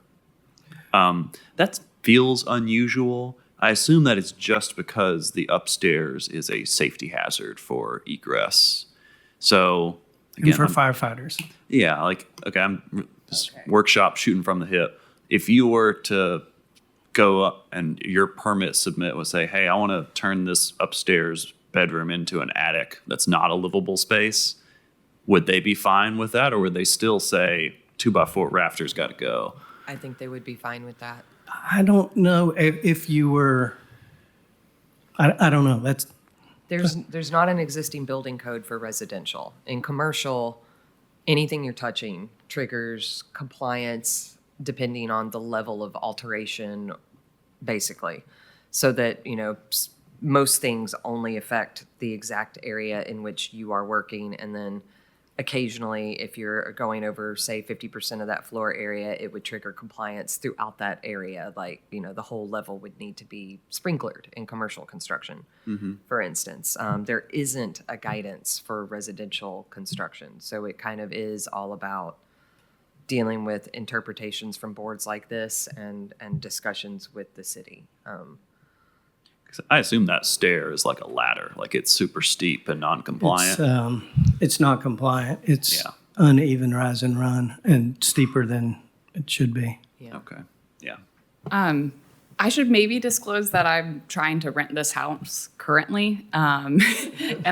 That feels unusual. I assume that it's just because the upstairs is a safety hazard for egress. So And for firefighters. yeah, like, okay, I'm this workshop shooting from the hip. If you were to go up and your permit submit would say, hey, I want to turn this upstairs bedroom into an attic that's not a livable space, would they be fine with that, or would they still say 2x4 rafters got to go? I think they would be fine with that. I don't know if you were, I don't know. That's There's not an existing building code for residential. In commercial, anything you're touching triggers compliance depending on the level of alteration, basically. So that, you know, most things only affect the exact area in which you are working, and then occasionally, if you're going over, say, 50% of that floor area, it would trigger compliance throughout that area. Like, you know, the whole level would need to be sprinklered in commercial construction, for instance. There isn't a guidance for residential construction. So it kind of is all about dealing with interpretations from boards like this and discussions with the city. 'Cause I assume that stair is like a ladder, like it's super steep and non-compliant. it's not compliant. It's Yeah. uneven rise and run and steeper than it should be. Okay, yeah. I should maybe disclose that I'm trying to rent this house currently, and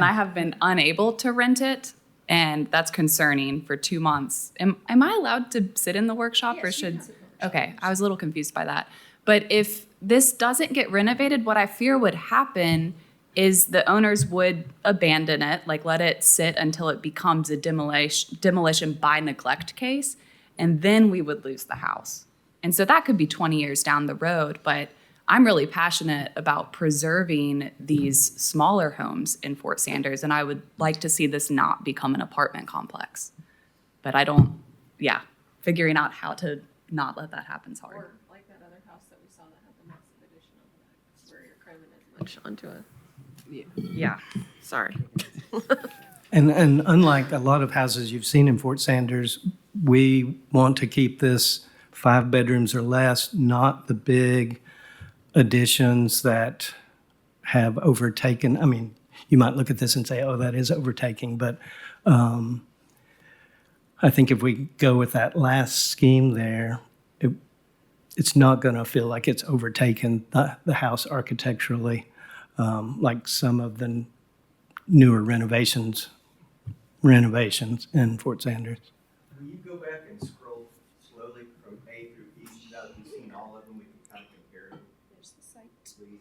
I have been unable to rent it, and that's concerning for 2 months. Am I allowed to sit in the workshop, or should? Okay, I was a little confused by that. But if this doesn't get renovated, what I fear would happen is the owners would abandon it, like let it sit until it becomes a demolition by neglect case, and then we would lose the house. And so that could be 20 years down the road, but I'm really passionate about preserving these smaller homes in Fort Sanders, and I would like to see this not become an apartment complex. But figuring out how to not let that happen is hard. Or like that other house that we saw that had the massive addition on the back, where you're cramming as much onto a. Yeah. Sorry. And unlike a lot of houses you've seen in Fort Sanders, we want to keep this 5 bedrooms or less, not the big additions that have overtaken. I mean, you might look at this and say, oh, that is overtaking, but I think if we go with that last scheme there, it's not going to feel like it's overtaken the house architecturally, like some of the newer renovations in Fort Sanders. When you go back and scroll slowly from A through E, now that you've seen all of them, we can kind of compare them. There's the site. Please.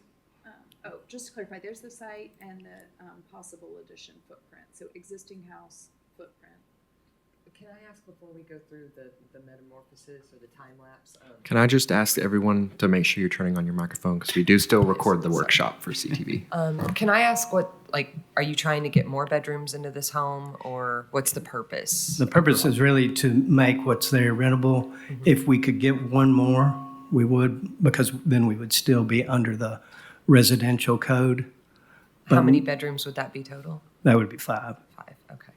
Just to clarify, there's the site and the possible addition footprint. So existing house footprint. Can I ask before we go through the metamorphosis or the time lapse? Can I just ask everyone to make sure you're turning on your microphone, because we do still record the workshop for CTV. Can I ask are you trying to get more bedrooms into this home, or what's the purpose? The purpose is really to make what's there rentable. If we could get one more, we would, because then we would still be under the residential code. How many bedrooms would that be total? That would be 5. 5, okay.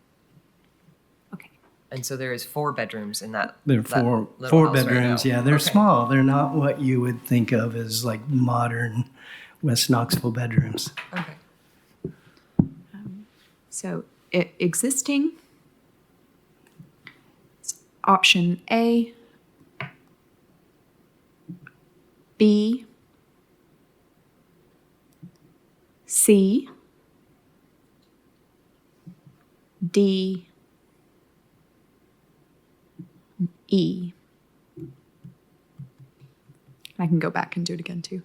And so there is 4 bedrooms in that. They're that four little house right bedrooms. now. Yeah, they're Okay. small. They're not what you would think of as like modern West Knoxville bedrooms. Okay. So existing, option A, B, C, D, E. I can go back and do it again too.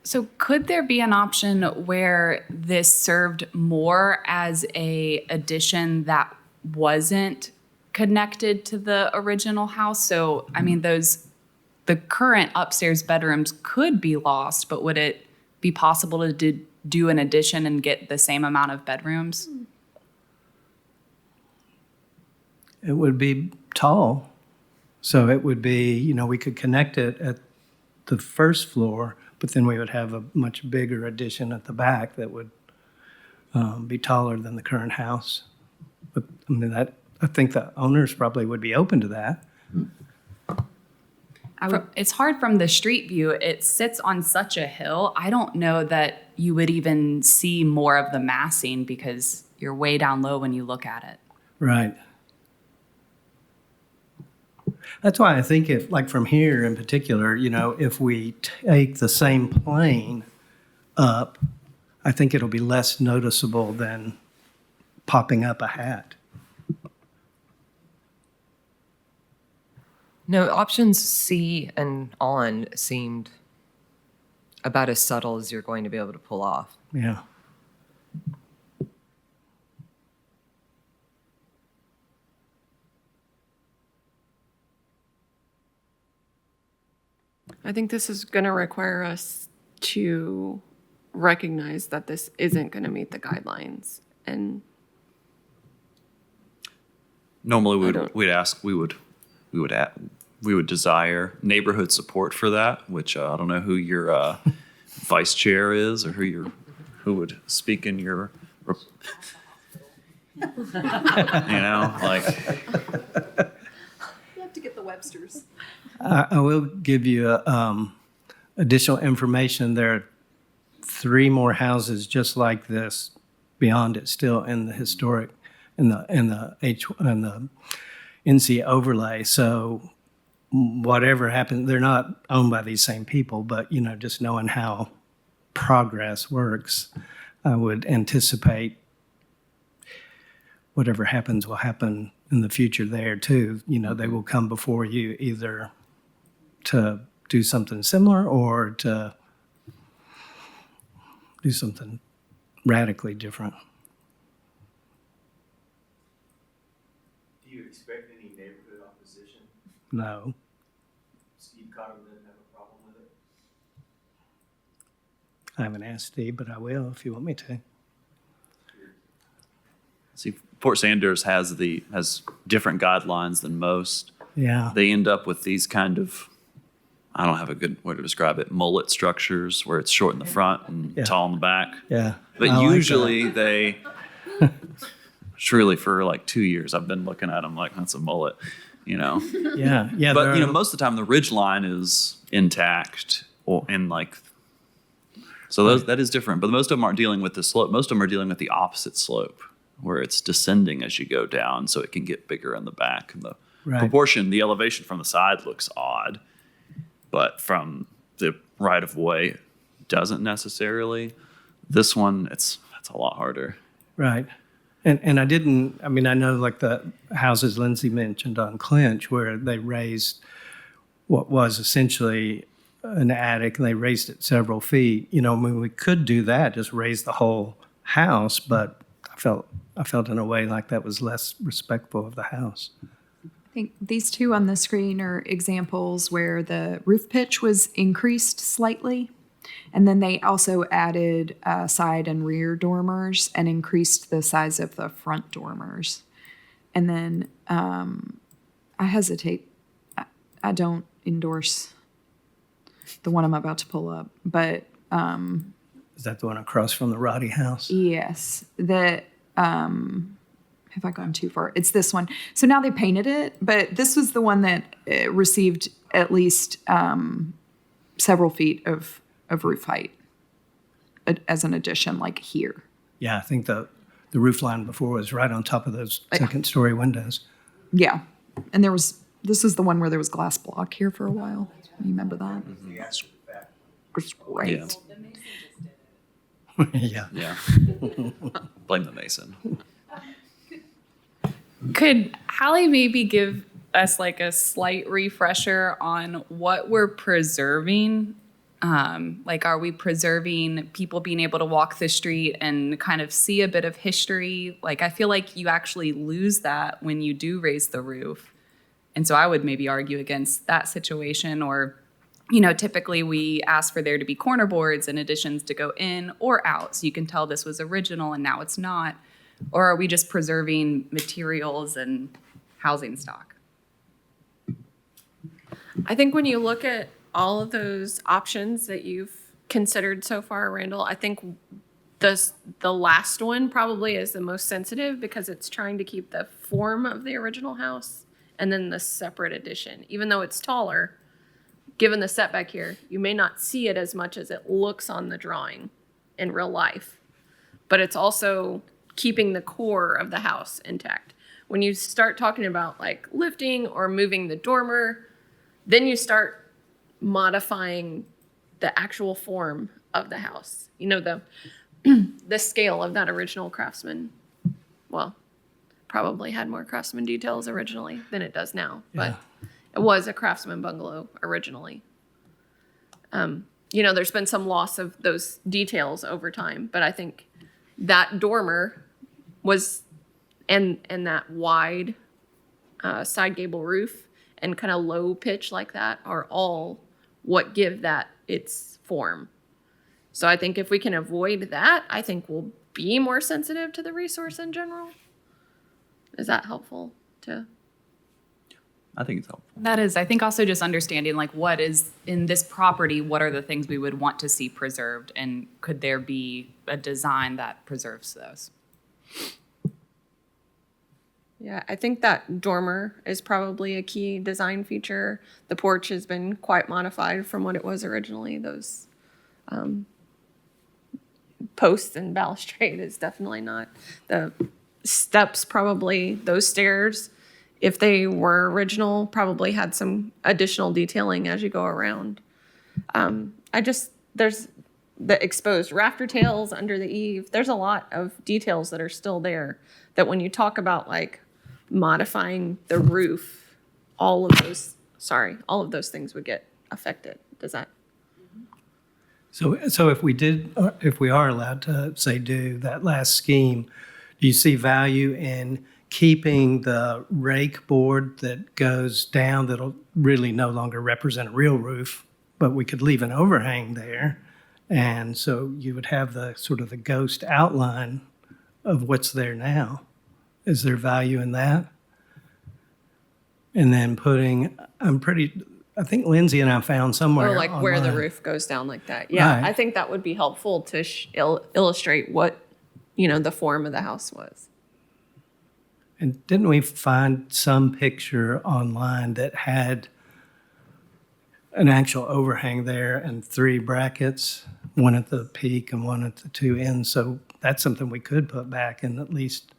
So could there be an option where this served more as a addition that wasn't connected to the original house? So, I mean, the current upstairs bedrooms could be lost, but would it be possible to do an addition and get the same amount of bedrooms? It would be tall. So it would be, we could connect it at the first floor, but then we would have a much bigger addition at the back that would be taller than the current house. But I mean, I think the owners probably would be open to that. It's hard from the street view. It sits on such a hill. I don't know that you would even see more of the massing because you're way down low when you look at it. Right. That's why I think if, like from here in particular, if we take the same plane up, I think it'll be less noticeable than popping up a hat. No, options C and on seemed about as subtle as you're going to be able to pull off. Yeah. I think this is going to require us to recognize that this isn't going to meet the guidelines. And Normally, we would desire neighborhood support for that, which I don't know who your vice chair is or who would speak in your, like. You have to get the Websters. I will give you additional information. There are 3 more houses just like this beyond it, still in the historic, in the NC overlay. So whatever happened, they're not owned by these same people, but just knowing how progress works, I would anticipate whatever happens will happen in the future there too. They will come before you either to do something similar or to do something radically different. Do you expect any neighborhood opposition? No. Steve Cotter doesn't have a problem with it? I haven't asked Steve, but I will if you want me to. See, Fort Sanders has different guidelines than most. Yeah. They end up with these kind of, I don't have a good way to describe it, mullet structures where it's short in the front and tall in the back. Yeah. But I like usually they, truly for like 2 years, I've been looking at them like, that's a mullet, Yeah. Yeah. But, most of the time the ridge line is intact so that is different. But most of them aren't dealing with the slope. Most of them are dealing with the opposite slope where it's descending as you go down so it can get bigger in the back. And the proportion, the elevation from the side looks odd, but from the right of way, it doesn't necessarily. This one, it's a lot harder. Right. And I know like the houses Lindsay mentioned on Clinch where they raised what was essentially an attic and they raised it several feet. We could do that, just raise the whole house, but I felt in a way like that was less respectful of the house. I think these 2 on the screen are examples where the roof pitch was increased slightly. And then they also added side and rear dormers and increased the size of the front dormers. And then I hesitate. I don't endorse the one I'm about to pull up, but is that the one across from the Roddy house? yes, have I gone too far? It's this one. So now they painted it, but this was the one that received at least several feet of roof height as an addition, like here. Yeah, I think the roof line before was right on top of those second-story windows. Yeah, and this is the one where there was glass block here for a while. You remember that? It's great. Yeah. Yeah. Yeah. Blame the mason. Could Hallie maybe give us like a slight refresher on what we're preserving? Like, are we preserving people being able to walk the street and kind of see a bit of history? Like, I feel like you actually lose that when you do raise the roof. And so I would maybe argue against that situation. Or, you know, typically we ask for there to be corner boards and additions to go in or out so you can tell this was original and now it's not. Or are we just preserving materials and housing stock? I think when you look at all of those options that you've considered so far, Randall, I think the last one probably is the most sensitive because it's trying to keep the form of the original house and then the separate addition. Even though it's taller, given the setback here, you may not see it as much as it looks on the drawing in real life. But it's also keeping the core of the house intact. When you start talking about like lifting or moving the dormer, then you start modifying the actual form of the house. You know, the scale of that original craftsman, well, probably had more craftsman details originally than it does now, but it was a craftsman bungalow originally. You know, there's been some loss of those details over time, but I think that dormer was, and that wide side gable roof and kind of low pitch like that are all what give that its form. So I think if we can avoid that, I think we'll be more sensitive to the resource in general. Is that helpful to? I think it's helpful. That is, I think also just understanding like what is in this property, what are the things we would want to see preserved, and could there be a design that preserves those? Yeah, I think that dormer is probably a key design feature. The porch has been quite modified from what it was originally. Those posts and balustrade is definitely not. The steps probably, those stairs, if they were original, probably had some additional detailing as you go around. There's the exposed rafter tails under the eave. There's a lot of details that are still there that when you talk about like modifying the roof, all of those things would get affected. Does that? So if we are allowed to say do that last scheme, do you see value in keeping the rake board that goes down that'll really no longer represent a real roof, but we could leave an overhang there? And so you would have the sort of the ghost outline of what's there now. Is there value in that? And then I think Lindsay and I found somewhere. Or like where the online. roof goes down like that. Yeah, Right. I think that would be helpful to illustrate what, the form of the house was. And didn't we find some picture online that had an actual overhang there and 3 brackets, one at the peak and one at the 2 ends? So that's something we could put back and at least,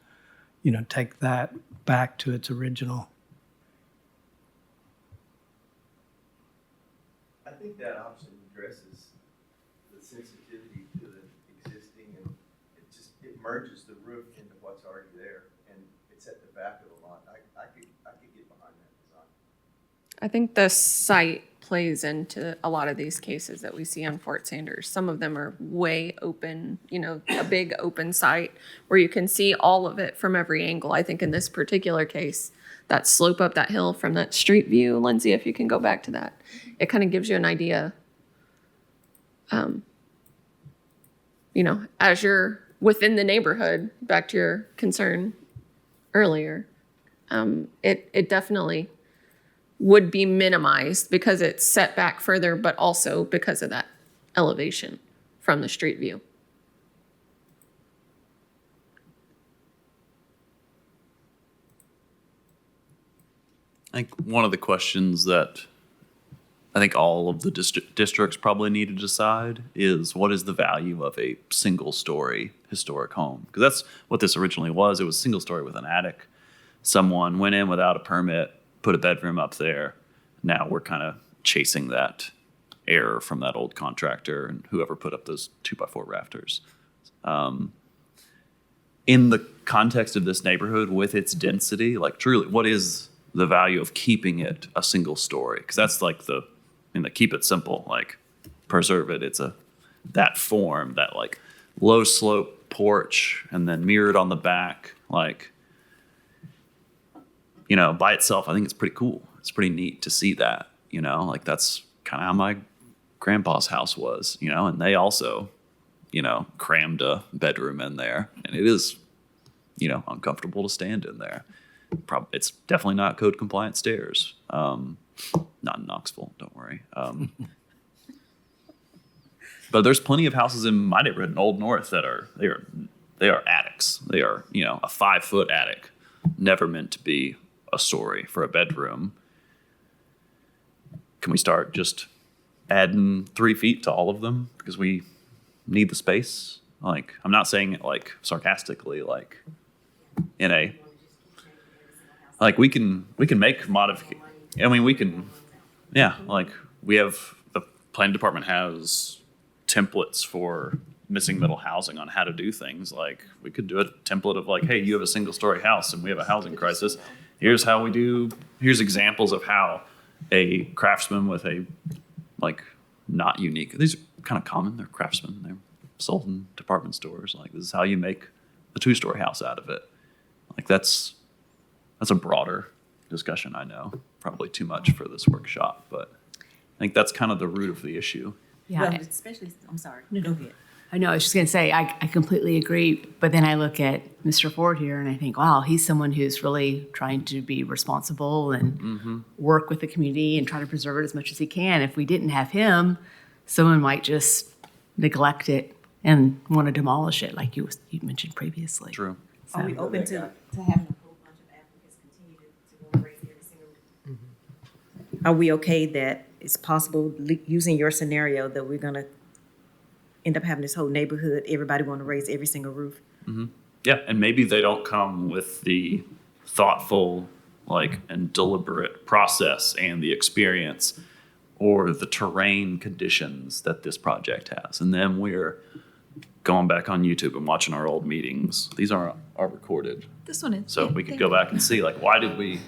take that back to its original. I think that option addresses the sensitivity to the existing, and it merges the roof into what's already there, and it's at the back of the lot. I could get behind that design. I think the site plays into a lot of these cases that we see on Fort Sanders. Some of them are way open, a big open site where you can see all of it from every angle. I think in this particular case, that slope up that hill from that street view, Lindsay, if you can go back to that, it kind of gives you an idea, as you're within the neighborhood, back to your concern earlier, it definitely would be minimized because it's set back further, but also because of that elevation from the street view. I think one of the questions that I think all of the districts probably need to decide is what is the value of a single-story historic home? Because that's what this originally was. It was single-story with an attic. Someone went in without a permit, put a bedroom up there. Now we're kind of chasing that error from that old contractor and whoever put up those 2x4 rafters. In the context of this neighborhood with its density, like truly, what is the value of keeping it a single story? Because that's like keep it simple, like preserve it. It's that form, that like low slope porch and then mirrored on the back, like, by itself, I think it's pretty cool. It's pretty neat to see that, like that's kind of how my grandpa's house was, and they also, crammed a bedroom in there, and it is, uncomfortable to stand in there. It's definitely not code compliant stairs. Not in Knoxville, don't worry. But there's plenty of houses in my neighborhood in Old North that are attics. They are, a 5-foot attic, never meant to be a story for a bedroom. Can we start just adding 3 feet to all of them because we need the space? Like, I'm not saying it like sarcastically, like in a, like we can make modifications. I mean, like we have, the planning department has templates for missing middle housing on how to do things. Like we could do a template of like, hey, you have a single story house and we have a housing crisis. Here's examples of how a craftsman with a, like, not unique. These are kind of common. They're craftsmen. They're sold in department stores. Like, this is how you make a 2-story house out of it. Like, that's a broader discussion, I know. Probably too much for this workshop, but I think that's kind of the root of the issue. Yeah. Well, especially, I'm sorry, go ahead. I know, I was just going to say, I completely agree. But then I look at Mr. Ford here and I think, wow, he's someone who's really trying to be responsible and work with the community and try to preserve it as much as he can. If we didn't have him, someone might just neglect it and want to demolish it, like you mentioned previously. True. So, Are we open to having a whole bunch of applicants continue to want to raise every single? Are we okay that it's possible, using your scenario, that we're going to end up having this whole neighborhood, everybody want to raise every single roof? Yeah, and maybe they don't come with the thoughtful, like, and deliberate process and the experience or the terrain conditions that this project has. And then we're going back on YouTube and watching our old meetings. These are recorded. This one is. So we could go back and see, like, why did we,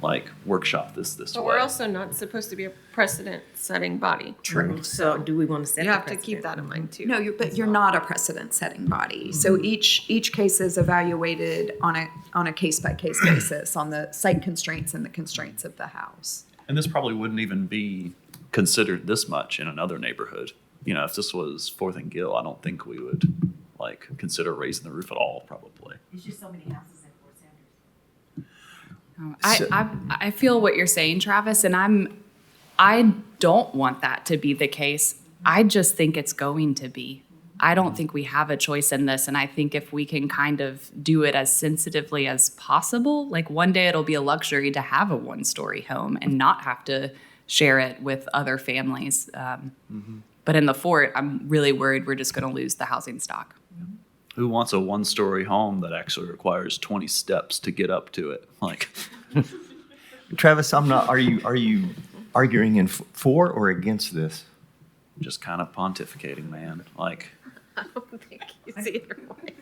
like, workshop this But way? we're also not supposed to be a precedent-setting body. True. So do we want to set You the have to keep precedent? that in mind, too. No, you're not a precedent-setting body. So each case is evaluated on a case-by-case basis on the site constraints and the constraints of the house. And this probably wouldn't even be considered this much in another neighborhood. If this was 4th and Gill, I don't think we would, like, consider raising the roof at all, probably. It's just so many houses in Fort Sanders. I feel what you're saying, Travis, and I don't want that to be the case. I just think it's going to be. I don't think we have a choice in this, and I think if we can kind of do it as sensitively as possible, like one day it'll be a luxury to have a 1-story home and not have to share it with other families. But in the fort, I'm really worried we're just going to lose the housing stock. Who wants a 1-story home that actually requires 20 steps to get up to it? Like, Travis, I'm not, are you arguing for or against this? just kind of pontificating, man. Like, I don't think he's either way.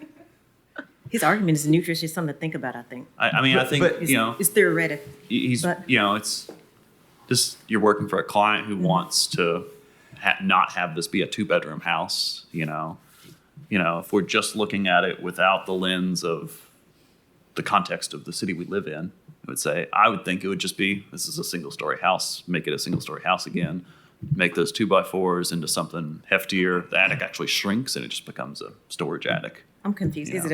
His argument is neutral. It's just something to think about, I think. I mean, I think, It's theoretic. he's, but- it's just, you're working for a client who wants to not have this be a 2-bedroom house, if we're just looking at it without the lens of the context of the city we live in, I would think it would just be, this is a single-story house, make it a single-story house again, make those 2x4s into something heftier. The attic actually shrinks and it just becomes a storage attic. I'm confused. Yeah. Is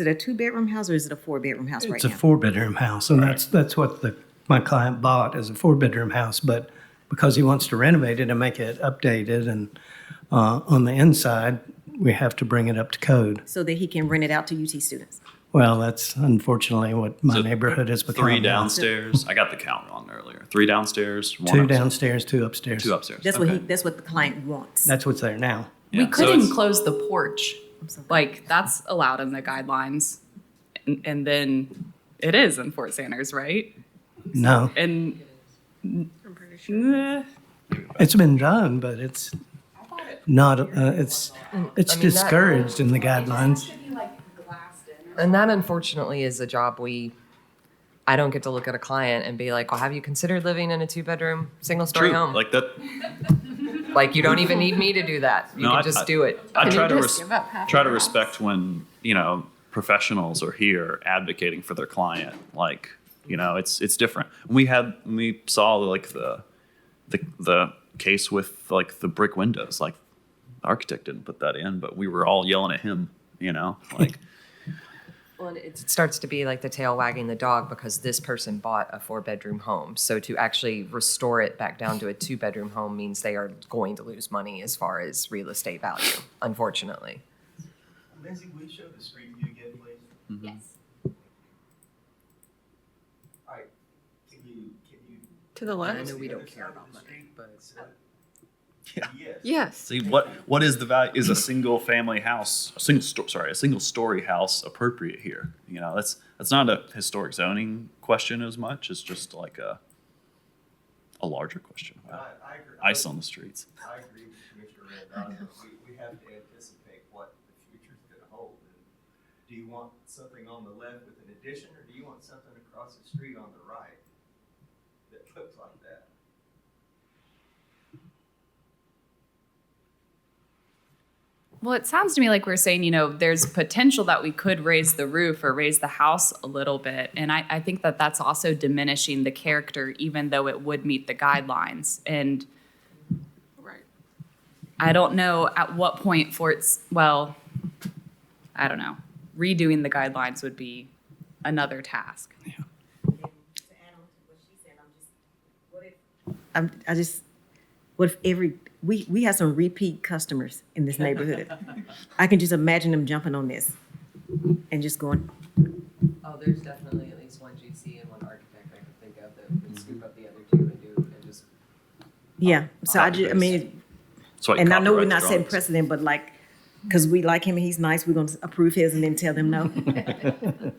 it a 2-bedroom house or is it a 4-bedroom house right It's now? a 4-bedroom house, and that's what my client bought, as a 4-bedroom house. But because he wants to renovate it and make it updated, and on the inside, we have to bring it up to code. So that he can rent it out to UT students. Well, that's unfortunately what my So neighborhood has become. 3 now. downstairs. I got the count wrong earlier. 3 downstairs, 1 2 upstairs. downstairs, 2 upstairs. 2 upstairs. That's Okay. that's what the client wants. That's what's there now. Yeah, We so could it's- enclose the porch. Like, that's allowed in the guidelines. And then it is in Fort Sanders, right? No, And I'm pretty It's been done, but it's not, it's discouraged in the guidelines. And that unfortunately is a job I don't get to look at a client and be like, well, have you considered living in a 2-bedroom, single-story home? Like that. Like, you don't even need me to do that. You can just do it. I try to just give up half try to your respect when, professionals are here advocating for their client. Like, it's different. We saw like the case with like the brick windows. Like, the architect didn't put that in, but we were all yelling at him. Like. Well, it starts to be like the tail wagging the dog because this person bought a 4-bedroom home. So to actually restore it back down to a 2-bedroom home means they are going to lose money as far as real estate value, unfortunately. Lindsay, will you show the street view again, please? Mm-hmm. Yes. All right, can you? To the I left? know we don't care about money, but Yeah. Yes. Yes. See what is the value? Is a single family house, a single story house appropriate here? That's not a historic zoning question as much. It's just like a larger question about I agree. ice on the streets. I agree with Commissioner Randazzo. We have to anticipate what the future's gonna hold. And do you want something on the left with an addition, or do you want something across the street on the right that looks like that? Well, it sounds to me like we're saying, there's potential that we could raise the roof or raise the house a little bit. And I think that that's also diminishing the character, even though it would meet the guidelines. And Right. I don't know at what point I don't know. Redoing the guidelines would be another task. What if we have some repeat customers in this neighborhood. I can just imagine them jumping on this and just going, oh, there's definitely at least one GC and one architect I can think of that would scoop up the other two and just. yeah. So I mean, So and I know we're copyright not setting drawings. precedent, but like, because we like him and he's nice, we're going to approve his and then tell them no.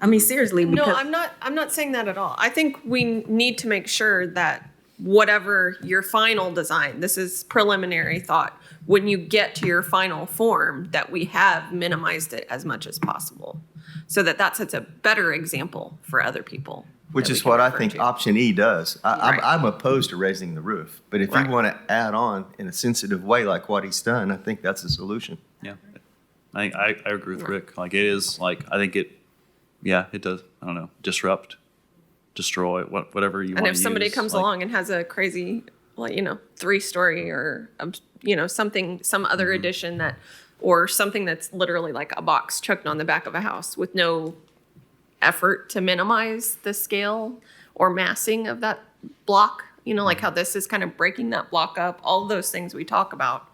I mean, seriously. No, because- I'm not saying that at all. I think we need to make sure that whatever your final design, this is preliminary thought, when you get to your final form, that we have minimized it as much as possible so that sets a better example for other people. Which that we is can what I refer think to. option E does. Right. I'm opposed to raising the roof, but if Right. you want to add on in a sensitive way like what he's done, I think that's a solution. Yeah, I agree with Rick. Like, it is like, I think it does. I don't know, disrupt, destroy, whatever you want And to if use. somebody comes like, along and has a crazy, 3-story or, some other addition or something that's literally like a box chucked on the back of a house with no effort to minimize the scale or massing of that block, like how this is kind of breaking that block up, all those things we talk about,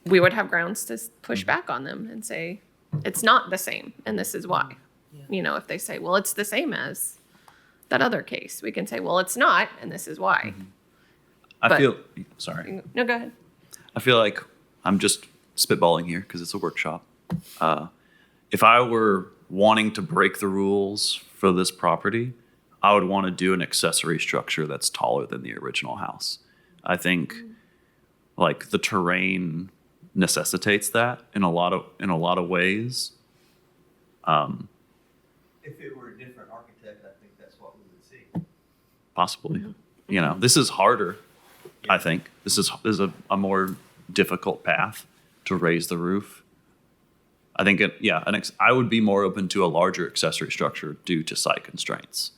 we would have grounds to push back on them and say, it's not the same, and this is why. If they say, well, it's the same as that other case, we can say, well, it's not, and this is why. Sorry. No, go ahead. I feel like I'm just spitballing here because it's a workshop. If I were wanting to break the rules for this property, I would want to do an accessory structure that's taller than the original house. I think like the terrain necessitates that in a lot of ways. If it were a different architect, I think that's what we would see. Possibly. This is harder. I think this is a more difficult path to raise the roof. I think I would be more open to a larger accessory structure due to site constraints.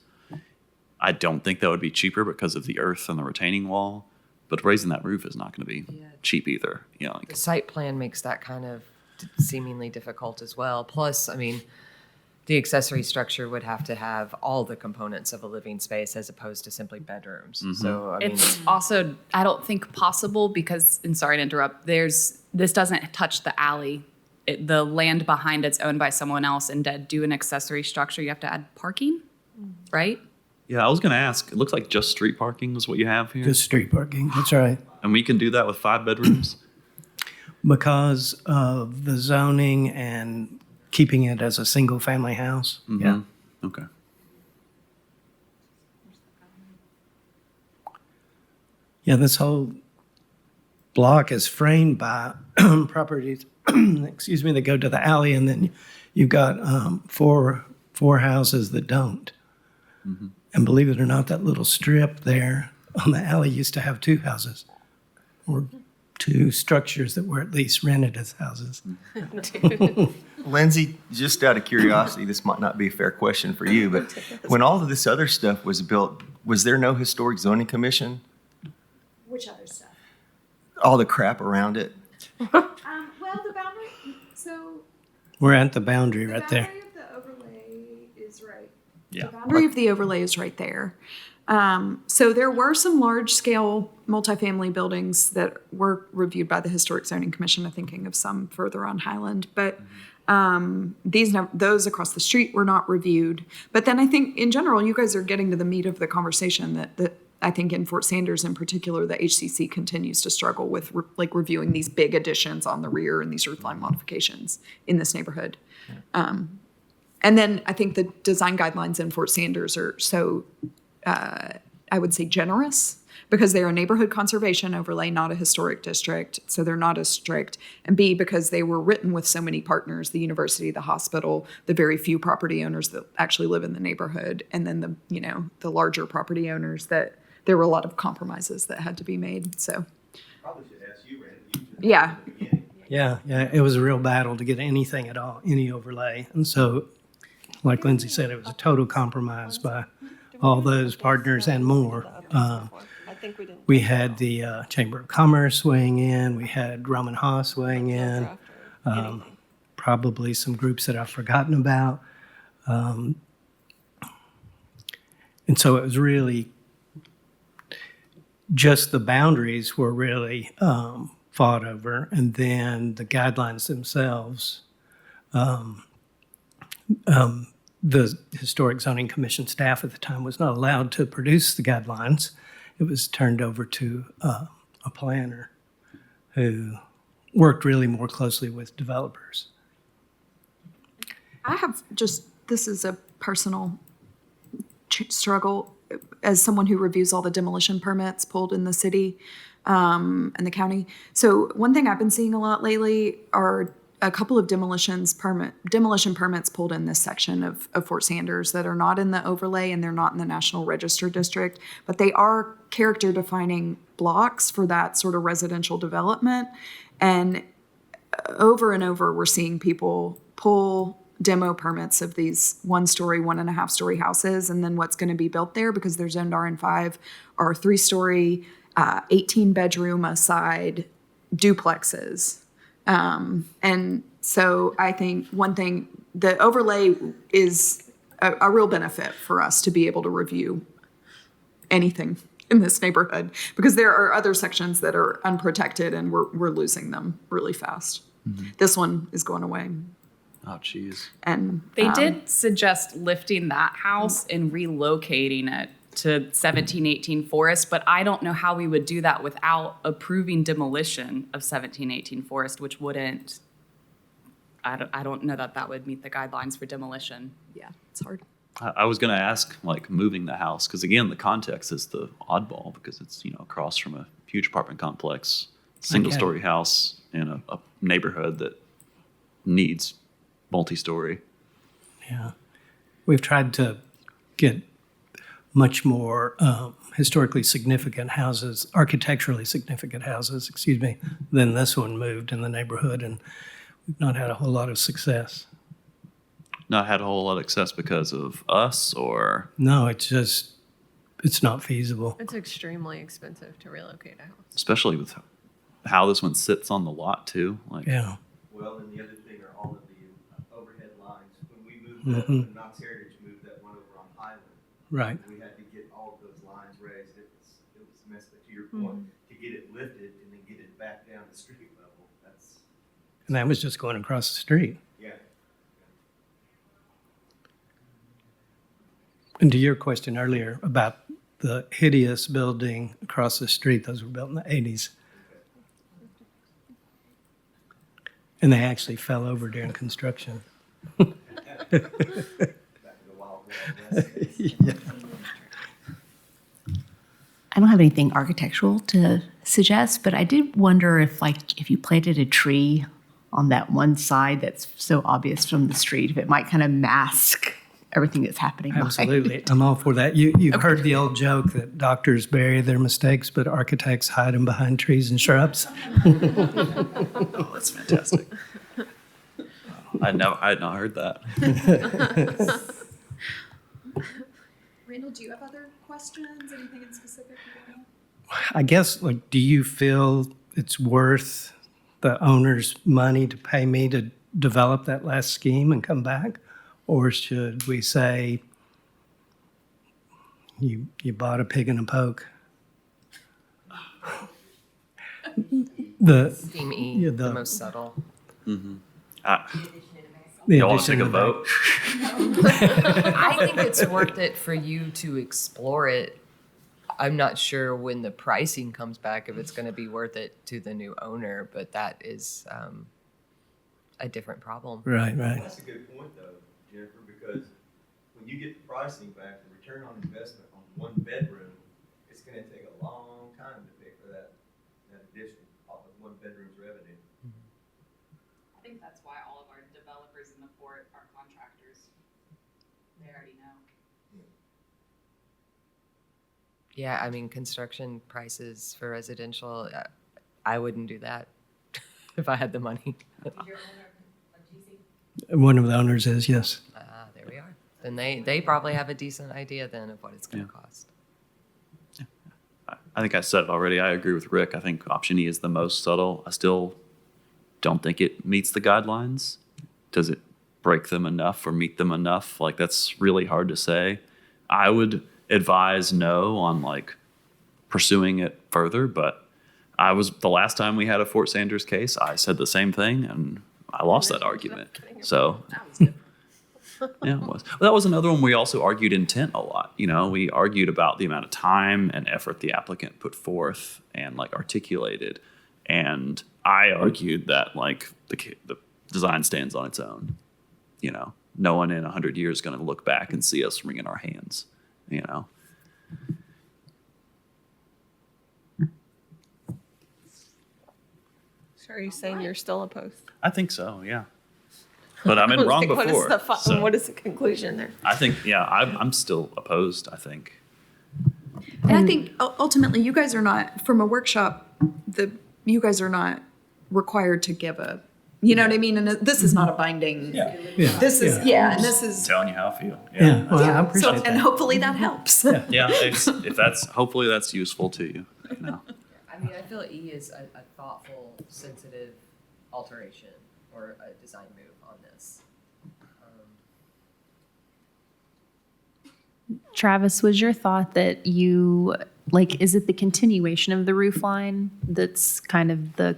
I don't think that would be cheaper because of the earth and the retaining wall, but raising that roof is not going to be cheap either. The site plan makes that kind of seemingly difficult as well. Plus, I mean, the accessory structure would have to have all the components of a living space as opposed to simply bedrooms. Mm-hmm. So, I mean, It's also, I don't think possible because, and sorry to interrupt, this doesn't touch the alley. The land behind it's owned by someone else, and to do an accessory structure, you have to add parking, right? Yeah, I was going to ask. It looks like just street parking is what you have here. Just street parking, that's right. And we can do that with 5 bedrooms? Because of the zoning and keeping it as a single-family house. Mm-hmm. Yeah. Okay. Yeah, this whole block is framed by properties, excuse me, that go to the alley, and then you've got four houses that don't. And believe it or not, that little strip there on the alley used to have two houses, or two structures that were at least rented as houses. Lindsay, just out of curiosity, this might not be a fair question for you, but when all of this other stuff was built, was there no historic zoning commission? Which other stuff? All the crap around it? Well, the boundary, so We're at the boundary the right there. boundary of the overlay is right. Yeah. The boundary of the overlay is right there. So there were some large-scale multifamily buildings that were reviewed by the Historic Zoning Commission. I'm thinking of some further on Highland, but those across the street were not reviewed. But then I think in general, you guys are getting to the meat of the conversation that I think in Fort Sanders in particular, the HCC continues to struggle with reviewing these big additions on the rear and these roofline modifications in this neighborhood. And then I think the design guidelines in Fort Sanders are so, I would say, generous because they're a neighborhood conservation overlay, not a historic district. So they're not as strict. And B, because they were written with so many partners, the university, the hospital, the very few property owners that actually live in the neighborhood, and then the larger property owners, that there were a lot of compromises that had to be made. So Probably should ask you, Randy. yeah. Yeah, it was a real battle to get anything at all, any overlay. And so, like Lindsay said, it was a total compromise by all those partners and more. We had the Chamber of Commerce weighing in, we had Roman Haas weighing in, probably some groups that I've forgotten about. And so it was really just the boundaries were really fought over, and then the guidelines themselves. The Historic Zoning Commission staff at the time was not allowed to produce the guidelines. It was turned over to a planner who worked really more closely with developers. I have this is a personal struggle as someone who reviews all the demolition permits pulled in the city and the county. So one thing I've been seeing a lot lately are a couple of demolition permits pulled in this section of Fort Sanders that are not in the overlay and they're not in the National Register District, but they are character defining blocks for that sort of residential development. And over, we're seeing people pull demo permits of these 1-story, 1.5-story houses, and then what's going to be built there, because they're zoned RN5, are 3-story, 18-bedroom aside duplexes. And so I think one thing, the overlay is a real benefit for us to be able to review anything in this neighborhood, because there are other sections that are unprotected and we're losing them really fast. This one is going away. Oh, geez. And They did suggest lifting that house and relocating it to 1718 Forest, but I don't know how we would do that without approving demolition of 1718 Forest, which wouldn't, I don't know that would meet the guidelines for demolition. Yeah, it's hard. I was going to ask, moving the house, because again, the context is the oddball, because it's, across from a huge apartment complex, single-story house in a neighborhood that needs multi-story. Yeah. We've tried to get much more historically significant houses, architecturally significant houses, than this one moved in the neighborhood, and we've not had a whole lot of success. Not had a whole lot of success because of us, or? No, it's not feasible. It's extremely expensive to relocate a house. Especially with how this one sits on the lot, too. Yeah. Well, and the other thing are all of the overhead lines. When we moved when Knox Heritage moved that one over on Highland, Right. we had to get all of those lines raised. It was a mess, but to your point, to get it lifted and then get it back down to street level, that's. And that was just going across the street. Yeah. And to your question earlier about the hideous building across the street, those were built in the 80s. And they actually fell over during construction. Back to the Wild West. I I don't have anything architectural to suggest, but I did wonder if you planted a tree on that one side that's so obvious from the street, if it might kind of mask everything that's happening behind. Absolutely. I'm all for that. You've heard the old joke that doctors bury their mistakes, but architects hide them behind trees and shrubs. Oh, that's fantastic. I had not heard that. Randall, do you have other questions? Anything in specific? I guess, do you feel it's worth the owner's money to pay me to develop that last scheme and come back? Or should we say, you bought a pig in a poke? Scheme E, yeah, the most subtle. The You want to addition take a of the- vote? I think it's worth it for you to explore it. I'm not sure when the pricing comes back if it's going to be worth it to the new owner, but that is a different problem. Right. That's a good point though, Jennifer, because when you get the pricing back, the return on investment on one bedroom, it's going to take a long time to pay for that addition off of one bedroom's revenue. I think that's why all of our developers in the port are contractors. They already know. Yeah, I mean, construction prices for residential, I wouldn't do that if I had the money. One of the owners is, yes. There we are. Then they probably have a decent idea then of what it's going to cost. I think I said it already. I agree with Rick. I think option E is the most subtle. I still don't think it meets the guidelines. Does it break them enough or meet them enough? That's really hard to say. I would advise no on pursuing it further, but the last time we had a Fort Sanders case, I said the same thing and I lost that argument. So yeah, it was. Well, that was another one we also argued intent a lot. We argued about the amount of time and effort the applicant put forth and articulated. And I argued that the design stands on its own. No one in 100 years is going to look back and see us wringing our hands. So are you saying you're still opposed? I think so, yeah. But I've been wrong before. What is the conclusion there? I think, yeah, I'm still opposed, I think. And I think ultimately, you guys are not, from a workshop, you guys are not required to give a, you know what I mean? And this is not a binding. Yeah. This is, and this is. Telling you how I feel. Yeah. Well, I appreciate that. And hopefully that helps. Yeah, hopefully that's useful to you. I mean, I feel E is a thoughtful, sensitive alteration or a design move on this. Travis, was your thought that is it the continuation of the roof line that's kind of the...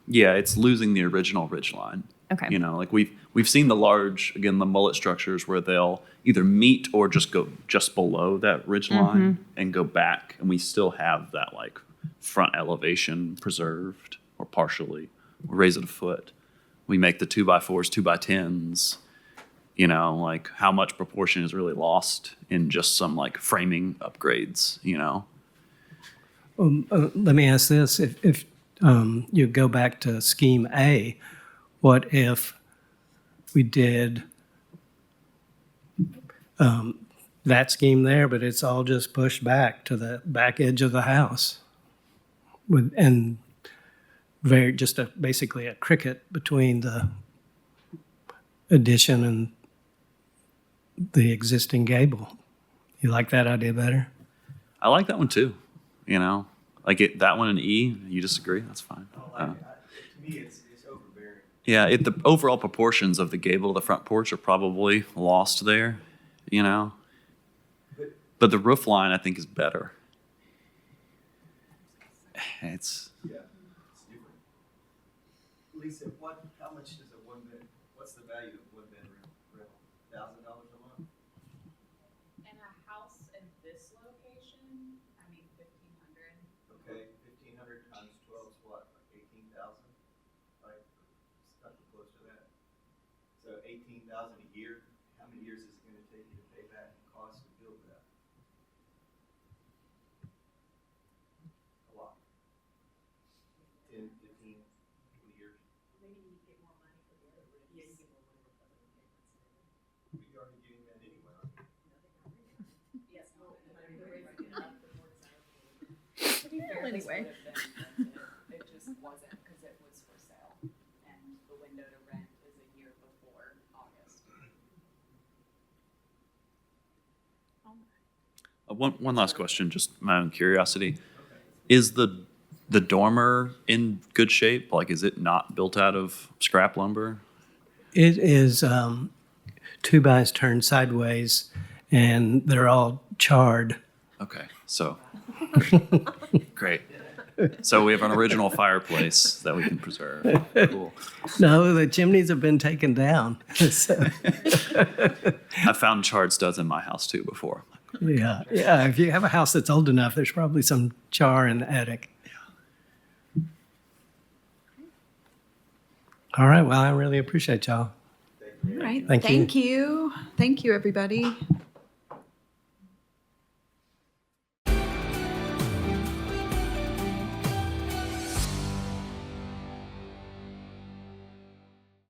Yeah, it's losing the original ridge line. Okay. We've seen the mullet structures where they'll either meet or just go just below that ridge line and go back, and we still have that front elevation preserved or partially. We raise it a foot. We make the 2x4s 2x10s. How much proportion is really lost in just some framing upgrades. Let me ask this: if you go back to scheme A, what if we did that scheme there, but it's all just pushed back to the back edge of the house, and just basically a cricket between the addition and the existing gable? You like that idea better? I like that one too. That one in E. You disagree? That's fine. To me, it's overbearing. Yeah, the overall proportions of the gable to the front porch are probably lost there. But the roof line I think is better. It's different. Lisa, how much does what's the value of one bedroom rental? $1,000 a month? In a house in this location, $1,500. Okay, 1,500 times 12 is what, 18,000? Right, something close to that. So 18,000 a year. How many years is it going to take you to pay back the cost to build that? Anyway. It just wasn't because it was for sale, and the window to rent is a year before August. One last question, just my own curiosity. Is the dormer in good shape? Like, is it not built out of scrap lumber? It is two bys turned sideways, and they're all charred. Okay, so great. So we have an original fireplace that we can preserve. Cool. No, the chimneys have been taken down. So, I found charred studs in my house too before. yeah. If you have a house that's old enough, there's probably some char in the attic. All right. Well, I really appreciate y'all. All right. Thank you. Thank you. Thank you, everybody.